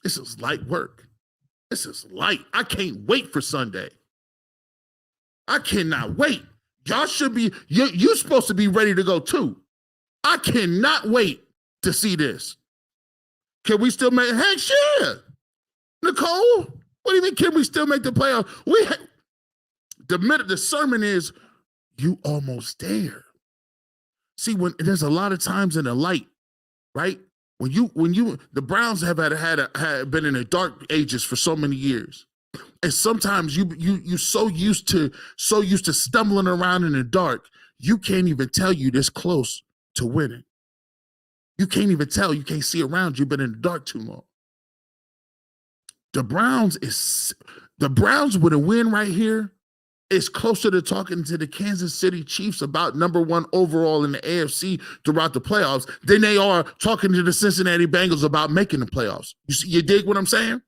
This is light work. This is light. I can't wait for Sunday. I cannot wait. Y'all should be, you're supposed to be ready to go too. I cannot wait to see this. Can we still make, heck yeah. Nicole, what do you mean, can we still make the playoffs? The sermon is, you almost there. See, when there's a lot of times in the light, right? When the Browns have had been in the dark ages for so many years. And sometimes you so used to stumbling around in the dark, you can't even tell you this close to winning. You can't even tell. You can't see around. You've been in the dark too long. The Browns with a win right here is closer to talking to the Kansas City Chiefs about #1 overall in the AFC throughout the playoffs than they are talking to the Cincinnati Bengals about making the playoffs. You dig what I'm saying?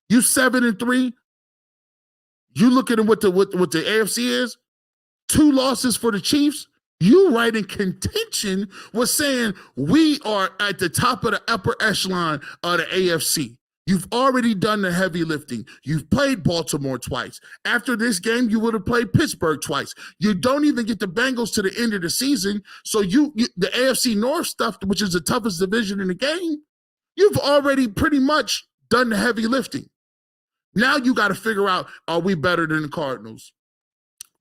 You 7-3. You looking at what the AFC is? 2 losses for the Chiefs. You right in contention with saying we are at the top of the upper echelon of the AFC. You've already done the heavy lifting. You've played Baltimore twice. After this game, you would have played Pittsburgh twice. You don't even get the Bengals to the end of the season. So the AFC North stuff, which is the toughest division in the game, you've already pretty much done the heavy lifting. Now you got to figure out, are we better than the Cardinals?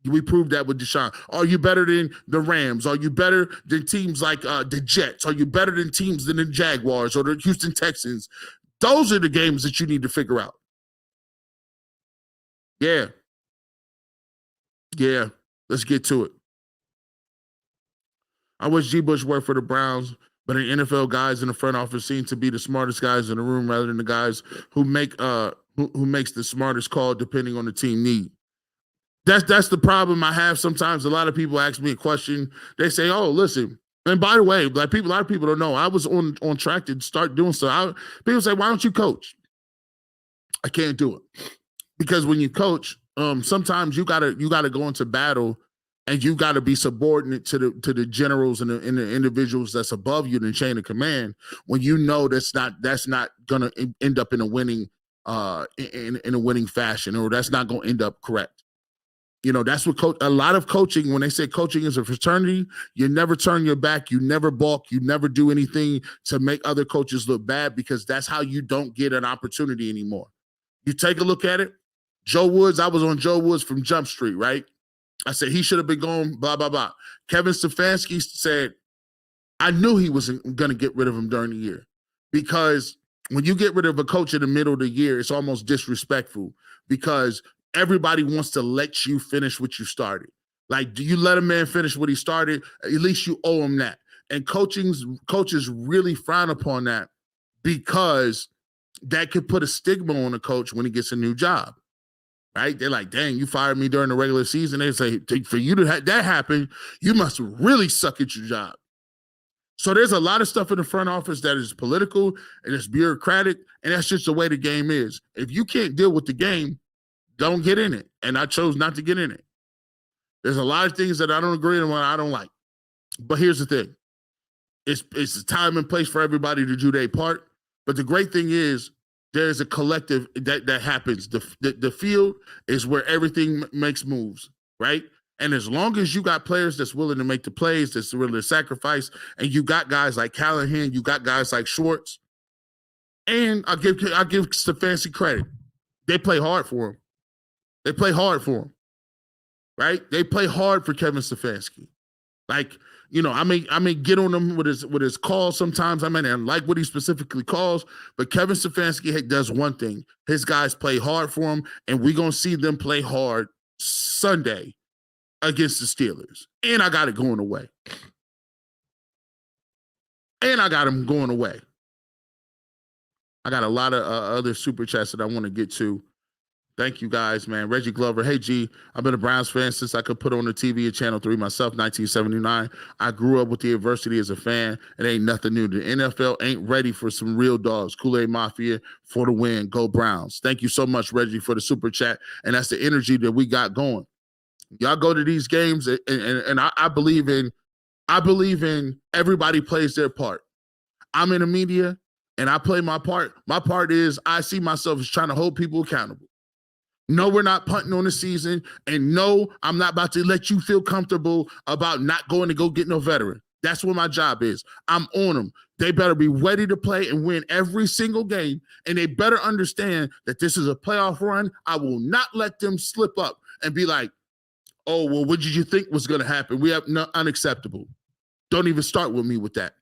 We proved that with Deshaun. Are you better than the Rams? Are you better than teams like the Jets? Are you better than teams than the Jaguars or the Houston Texans? Those are the games that you need to figure out. Yeah. Let's get to it. I wish G. Bush worked for the Browns, but the NFL guys in the front office seem to be the smartest guys in the room rather than the guys who makes the smartest call depending on the team need. That's the problem I have sometimes. A lot of people ask me a question. They say, oh, listen. And by the way, a lot of people don't know. I was on track to start doing so. People say, why don't you coach? I can't do it. Because when you coach, sometimes you gotta go into battle and you gotta be subordinate to the generals and the individuals that's above you in the chain of command when you know that's not gonna end up in a winning in a winning fashion, or that's not gonna end up correct. You know, that's what a lot of coaching, when they say coaching is a fraternity, you never turn your back, you never balk, you never do anything to make other coaches look bad, because that's how you don't get an opportunity anymore. You take a look at it. Joe Woods, I was on Joe Woods from Jump Street, right? I said he should have been going, blah, blah, blah. Kevin Stefanski said, I knew he wasn't going to get rid of him during the year, because when you get rid of a coach in the middle of the year, it's almost disrespectful, because everybody wants to let you finish what you started. Like, do you let a man finish what he started? At least you owe him that. And coaches really frown upon that, because that could put a stigma on a coach when he gets a new job, right? They're like, dang, you fired me during the regular season. They say, for you to have that happen, you must really suck at your job. So there's a lot of stuff in the front office that is political and it's bureaucratic, and that's just the way the game is. If you can't deal with the game, don't get in it. And I chose not to get in it. There's a lot of things that I don't agree with and I don't like. But here's the thing. It's a time and place for everybody to do their part. But the great thing is there's a collective that happens. The field is where everything makes moves, right? And as long as you got players that's willing to make the plays, that's willing to sacrifice, and you got guys like Callahan, you got guys like Schwartz, and I give Stefanski credit. They play hard for him. They play hard for him, right? They play hard for Kevin Stefanski. Like, you know, I may get on him with his calls sometimes. I may not like what he specifically calls, but Kevin Stefanski does one thing. His guys play hard for him, and we're going to see them play hard Sunday against the Steelers. And I got it going away. And I got him going away. I got a lot of other super chats that I want to get to. Thank you guys, man. Reggie Glover. Hey, G, I've been a Browns fan since I could put on the TV at Channel 3 myself, 1979. I grew up with the adversity as a fan. It ain't nothing new. The NFL ain't ready for some real dogs. Kool-Aid Mafia for the win. Go Browns. Thank you so much, Reggie, for the super chat. And that's the energy that we got going. Y'all go to these games, and I believe in everybody plays their part. I'm in the media, and I play my part. My part is I see myself as trying to hold people accountable. No, we're not punting on the season, and no, I'm not about to let you feel comfortable about not going to go get no veteran. That's what my job is. I'm on them. They better be ready to play and win every single game, and they better understand that this is a playoff run. I will not let them slip up and be like, oh, well, what did you think was going to happen? We have unacceptable. Don't even start with me with that.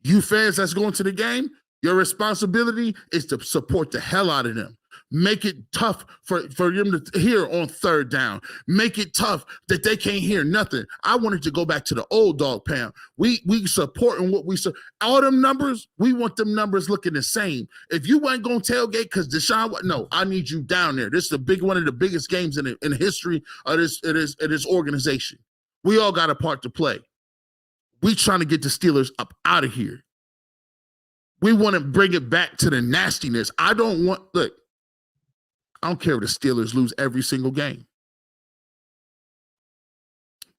You fans that's going to the game, your responsibility is to support the hell out of them. Make it tough for them to hear on third down. Make it tough that they can't hear nothing. I wanted to go back to the old dog pound. We supporting what we all them numbers. We want them numbers looking the same. If you ain't gonna tailgate because Deshaun, no, I need you down there. This is one of the biggest games in the history of this organization. We all got a part to play. We trying to get the Steelers up out of here. We want to bring it back to the nastiness. I don't care if the Steelers lose every single game.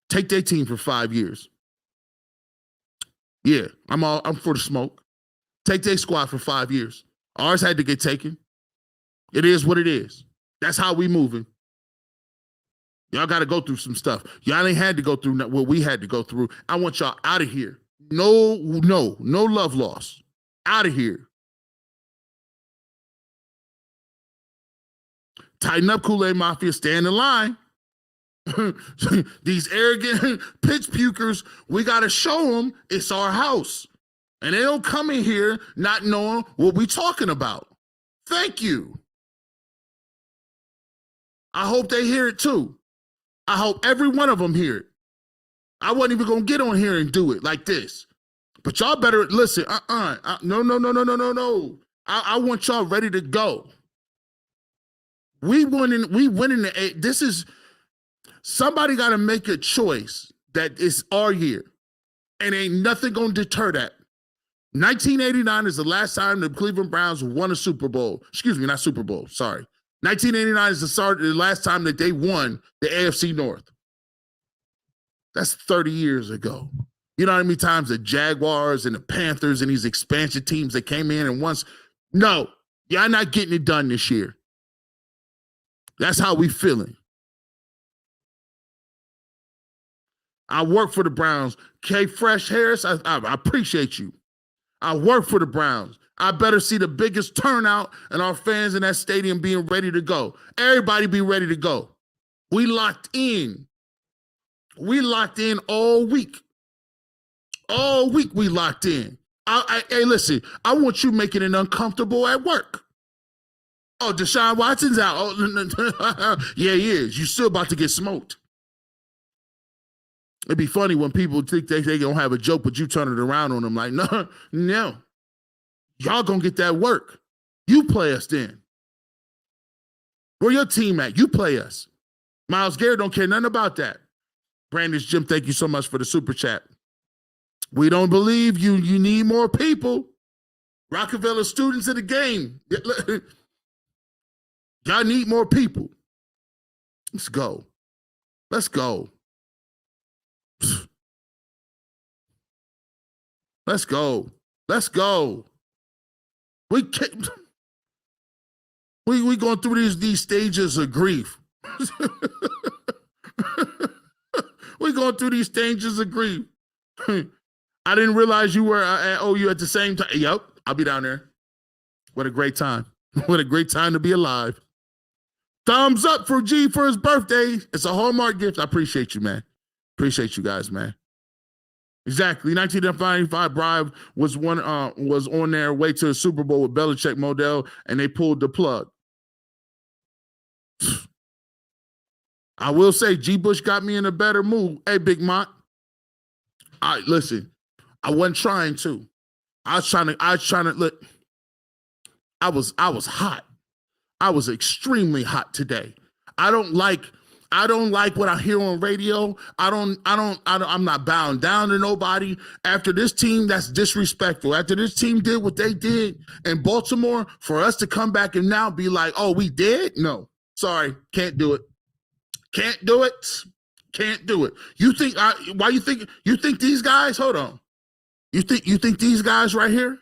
Take their team for 5 years. Yeah, I'm for the smoke. Take their squad for 5 years. Ours had to get taken. It is what it is. That's how we moving. Y'all got to go through some stuff. Y'all ain't had to go through what we had to go through. I want y'all out of here. No love lost. Out of here. Tighten up, Kool-Aid Mafia. Stand in line. These arrogant pitch pukers, we got to show them it's our house. And they don't come in here not knowing what we talking about. Thank you. I hope they hear it too. I hope every one of them hear it. I wasn't even going to get on here and do it like this. But y'all better listen. No. I want y'all ready to go. We winning the this is somebody got to make a choice that it's our year. And ain't nothing going to deter that. 1989 is the last time the Cleveland Browns won a Super Bowl. Excuse me, not Super Bowl. Sorry. 1989 is the last time that they won the AFC North. That's 30 years ago. You know how many times the Jaguars and the Panthers and these expansion teams that came in and once, no, y'all not getting it done this year. That's how we feeling. I work for the Browns. K. Fresh Harris, I appreciate you. I work for the Browns. I better see the biggest turnout and our fans in that stadium being ready to go. Everybody be ready to go. We locked in. We locked in all week. All week we locked in. Hey, listen, I want you making it uncomfortable at work. Oh, Deshaun Watson's out. Oh, yeah, he is. You still about to get smoked. It'd be funny when people think they don't have a joke, but you turn it around on them like, no. Y'all gonna get that work. You play us then. Where your team at? You play us. Miles Garrett don't care nothing about that. Brandon's Jim, thank you so much for the super chat. We don't believe you. You need more people. Rockefeller students of the game. Y'all need more people. Let's go. Let's go. Let's go. Let's go. We going through these stages of grief. We going through these stages of grief. I didn't realize you were at OU at the same time. Yep, I'll be down there. What a great time. What a great time to be alive. Thumbs up for G for his birthday. It's a Hallmark gift. I appreciate you, man. Appreciate you guys, man. Exactly. 1995 Bribe was on their way to the Super Bowl with Belichick Modell, and they pulled the plug. I will say G. Bush got me in a better mood. Hey, Big Mont. Listen, I wasn't trying to. I was trying to look. I was hot. I was extremely hot today. I don't like what I hear on radio. I'm not bowing down to nobody. After this team, that's disrespectful. After this team did what they did in Baltimore, for us to come back and now be like, oh, we did? No, sorry, can't do it. Can't do it. Can't do it. You think why you think these guys, hold on. You think these guys right here,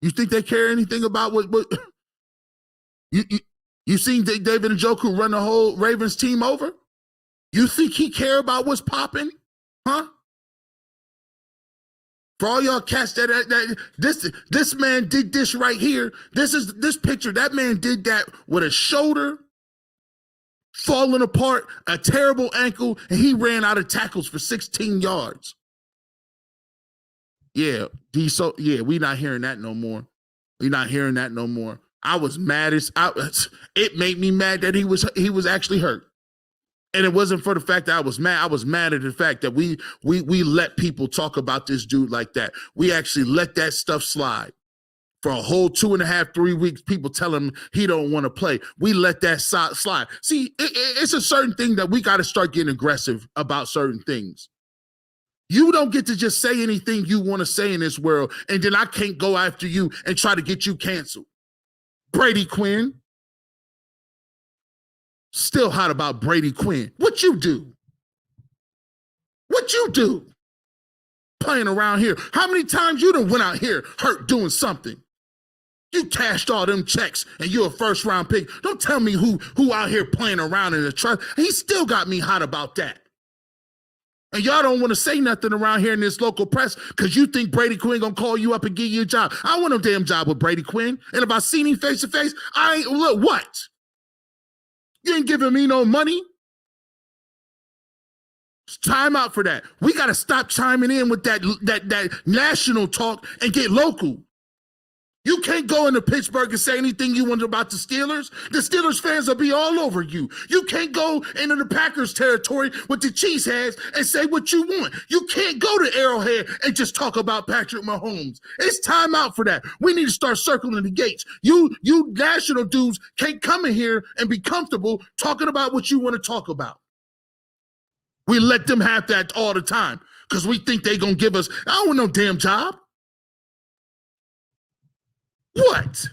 you think they care anything about what you seen David Njoku run the whole Ravens team over? You think he care about what's popping? Huh? For all y'all cats that this man did this right here. This picture. That man did that with a shoulder falling apart, a terrible ankle, and he ran out of tackles for 16 yards. Yeah, we not hearing that no more. We not hearing that no more. I was mad it made me mad that he was actually hurt. And it wasn't for the fact that I was mad. I was mad at the fact that we let people talk about this dude like that. We actually let that stuff slide. For a whole 2.5, 3 weeks, people tell him he don't want to play. We let that slide. See, it's a certain thing that we got to start getting aggressive about certain things. You don't get to just say anything you want to say in this world, and then I can't go after you and try to get you canceled. Brady Quinn. Still hot about Brady Quinn. What you do? What you do? Playing around here. How many times you done went out here hurt doing something? You cashed all them checks and you're a first round pick. Don't tell me who out here playing around in the truck. He still got me hot about that. And y'all don't want to say nothing around here in this local press because you think Brady Quinn gonna call you up and give you a job. I want no damn job with Brady Quinn. And if I seen him face to face, I ain't, look, what? You ain't giving me no money. It's time out for that. We got to stop chiming in with that national talk and get local. You can't go into Pittsburgh and say anything you want about the Steelers. The Steelers fans will be all over you. You can't go into the Packers territory with the cheeseheads and say what you want. You can't go to Arrowhead and just talk about Patrick Mahomes. It's time out for that. We need to start circling the gates. You national dudes can't come in here and be comfortable talking about what you want to talk about. We let them have that all the time because we think they're going to give us, I don't want no damn job. What?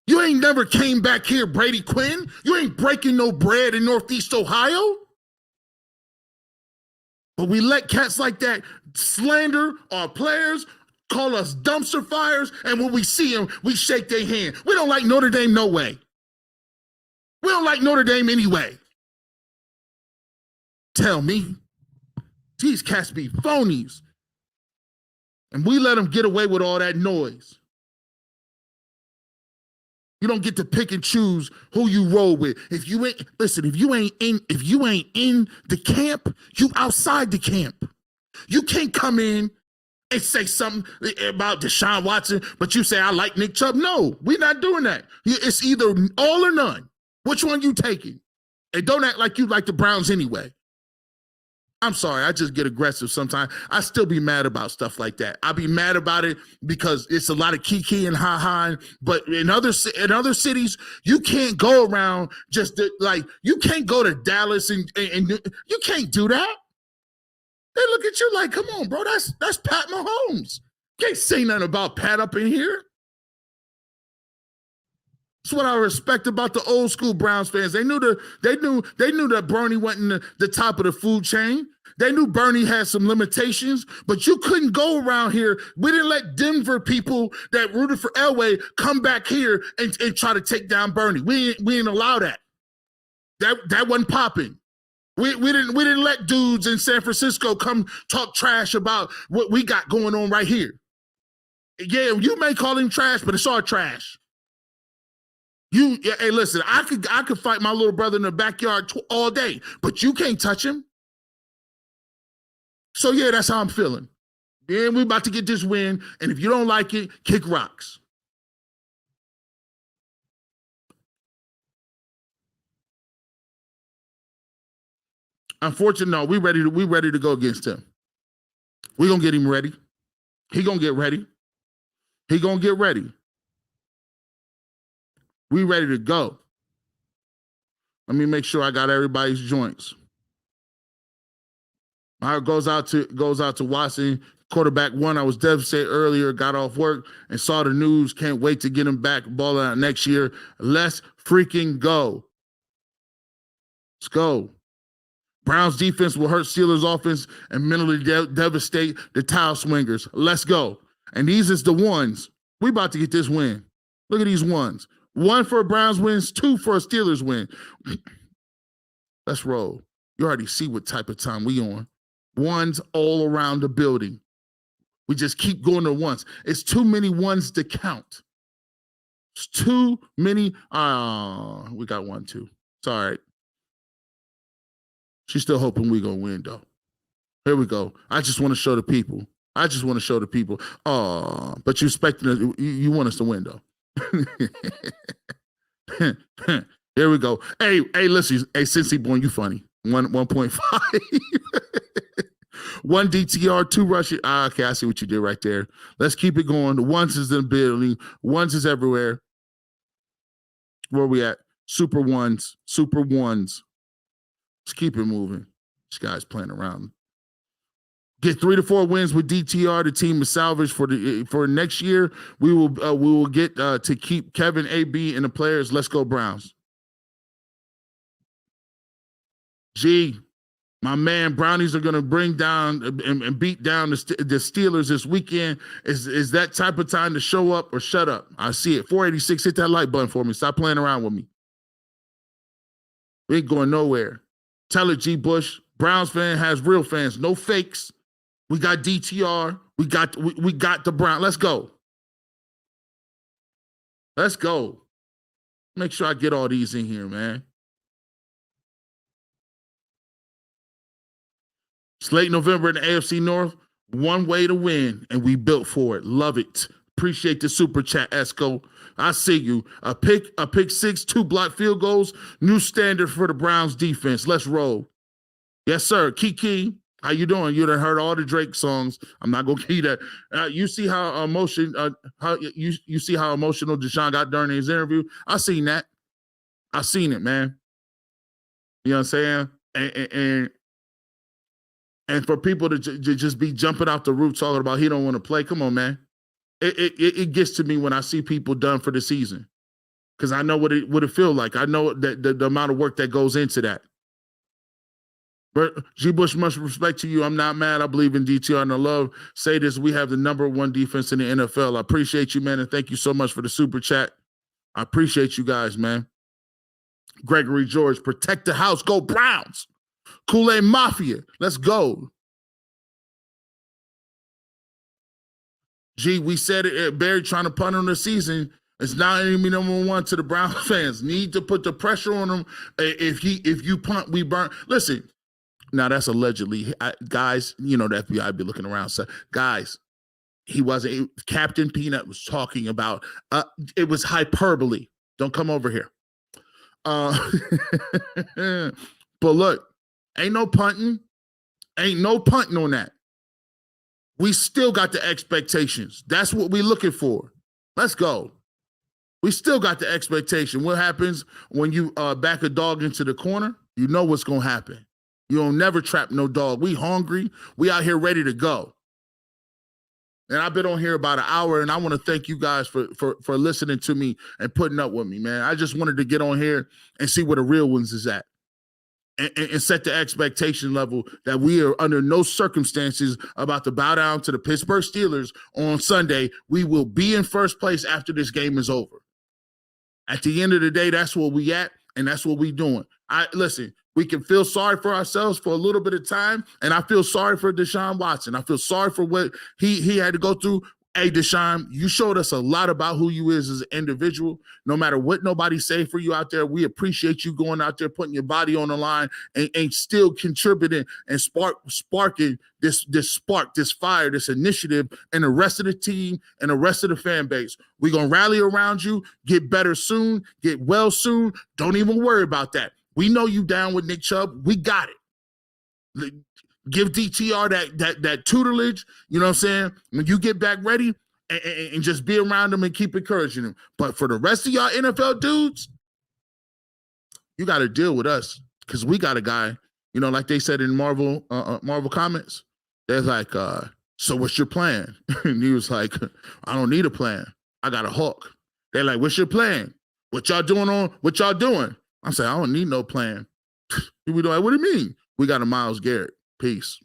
You ain't never came back here, Brady Quinn? You ain't breaking no bread in Northeast Ohio? But we let cats like that slander our players, call us dumpster fires, and when we see them, we shake their hand. We don't like Notre Dame no way. We don't like Notre Dame anyway. Tell me. These cats be phonies. And we let them get away with all that noise. You don't get to pick and choose who you roll with. If you ain't in the camp, you outside the camp. You can't come in and say something about Deshaun Watson, but you say I like Nick Chubb. No, we're not doing that. It's either all or none. Which one you taking? And don't act like you like the Browns anyway. I'm sorry, I just get aggressive sometimes. I still be mad about stuff like that. I be mad about it because it's a lot of kiki and ha-ha. But in other cities, you can't go around you can't go to Dallas and you can't do that. They look at you like, come on, bro, that's Pat Mahomes. Can't say nothing about Pat up in here. That's what I respect about the old school Browns fans. They knew that Bernie went in the top of the food chain. They knew Bernie had some limitations, but you couldn't go around here. We didn't let Denver people that rooted for Elway come back here and try to take down Bernie. We didn't allow that. That wasn't popping. We didn't let dudes in San Francisco come talk trash about what we got going on right here. Yeah, you may call him trash, but it's all trash. Hey, listen, I could fight my little brother in the backyard all day, but you can't touch him. So yeah, that's how I'm feeling. Yeah, we're about to get this win, and if you don't like it, kick rocks. Unfortunately, no, we ready to go against him. We're gonna get him ready. He gonna get ready. He gonna get ready. We ready to go. Let me make sure I got everybody's joints. My heart goes out to Watson, quarterback one. I was devastated earlier, got off work and saw the news. Can't wait to get him back balling out next year. Let's freaking go. Let's go. Browns defense will hurt Steelers offense and mentally devastate the towel swingers. Let's go. And these is the ones. We about to get this win. Look at these ones. 1 for a Browns wins, 2 for a Steelers win. Let's roll. You already see what type of time we on. Ones all around the building. We just keep going to ones. It's too many ones to count. It's too many. We got 1, 2. It's all right. She's still hoping we're going to win, though. Here we go. I just want to show the people. But you expecting you want us to win, though. Here we go. Hey, listen. Hey, Cincy Boy, you funny. 1.5. 1 DTR, 2 rushing. Okay, I see what you did right there. Let's keep it going. The ones is in the building. Ones is everywhere. Where we at? Super ones. Let's keep it moving. This guy's playing around. Get 3 to 4 wins with DTR. The team is salvaged for next year. We will get to keep Kevin, AB, and the players. Let's go Browns. G, my man, Brownies are going to bring down and beat down the Steelers this weekend. Is that type of time to show up or shut up? I see it. 486, hit that like button for me. Stop playing around with me. We ain't going nowhere. Tell it, G. Bush. Browns fan has real fans, no fakes. We got DTR. We got the Brown. Let's go. Let's go. Make sure I get all these in here, man. It's late November in the AFC North. One way to win, and we built for it. Love it. Appreciate the super chat, Esco. I see you. A pick 6, 2 block field goals. New standard for the Browns defense. Let's roll. Yes, sir. Kiki, how you doing? You done heard all the Drake songs. I'm not gonna key that. You see how emotional Deshaun got during his interview. I seen that. I seen it, man. You know what I'm saying? And for people to just be jumping out the roof talking about he don't want to play. Come on, man. It gets to me when I see people done for the season, because I know what it feel like. I know that the amount of work that goes into that. But G. Bush, much respect to you. I'm not mad. I believe in DTR and I love. Say this: we have the #1 defense in the NFL. I appreciate you, man, and thank you so much for the super chat. I appreciate you guys, man. Gregory George, protect the house. Go Browns. Kool-Aid Mafia. Let's go. Gee, we said it. Barry trying to punt on the season. It's not enemy #1 to the Browns fans. Need to put the pressure on them. If you punt, we burn. Listen, now that's allegedly. Guys, you know the FBI be looking around. So, guys, he wasn't. Captain Peanut was talking about. It was hyperbole. Don't come over here. But look, ain't no punting. Ain't no punting on that. We still got the expectations. That's what we're looking for. Let's go. We still got the expectation. What happens when you back a dog into the corner? You know what's going to happen. You don't never trap no dog. We hungry. We out here ready to go. And I've been on here about an hour, and I want to thank you guys for listening to me and putting up with me, man. I just wanted to get on here and see where the real ones is at. And set the expectation level that we are under no circumstances about to bow down to the Pittsburgh Steelers on Sunday. We will be in first place after this game is over. At the end of the day, that's where we at, and that's what we doing. Listen, we can feel sorry for ourselves for a little bit of time, and I feel sorry for Deshaun Watson. I feel sorry for what he had to go through. Hey, Deshaun, you showed us a lot about who you is as an individual. No matter what nobody say for you out there, we appreciate you going out there, putting your body on the line, and still contributing and sparking this spark, this fire, this initiative, and the rest of the team and the rest of the fan base. We're going to rally around you, get better soon, get well soon. Don't even worry about that. We know you down with Nick Chubb. We got it. Give DTR that tutelage, you know what I'm saying? When you get back ready and just be around them and keep encouraging them. But for the rest of y'all NFL dudes, you got to deal with us, because we got a guy, you know, like they said in Marvel comments, they're like, so what's your plan? And he was like, I don't need a plan. I got a hawk. They're like, what's your plan? What y'all doing? I'm saying, I don't need no plan. We don't. What do you mean? We got a Myles Garrett. Peace.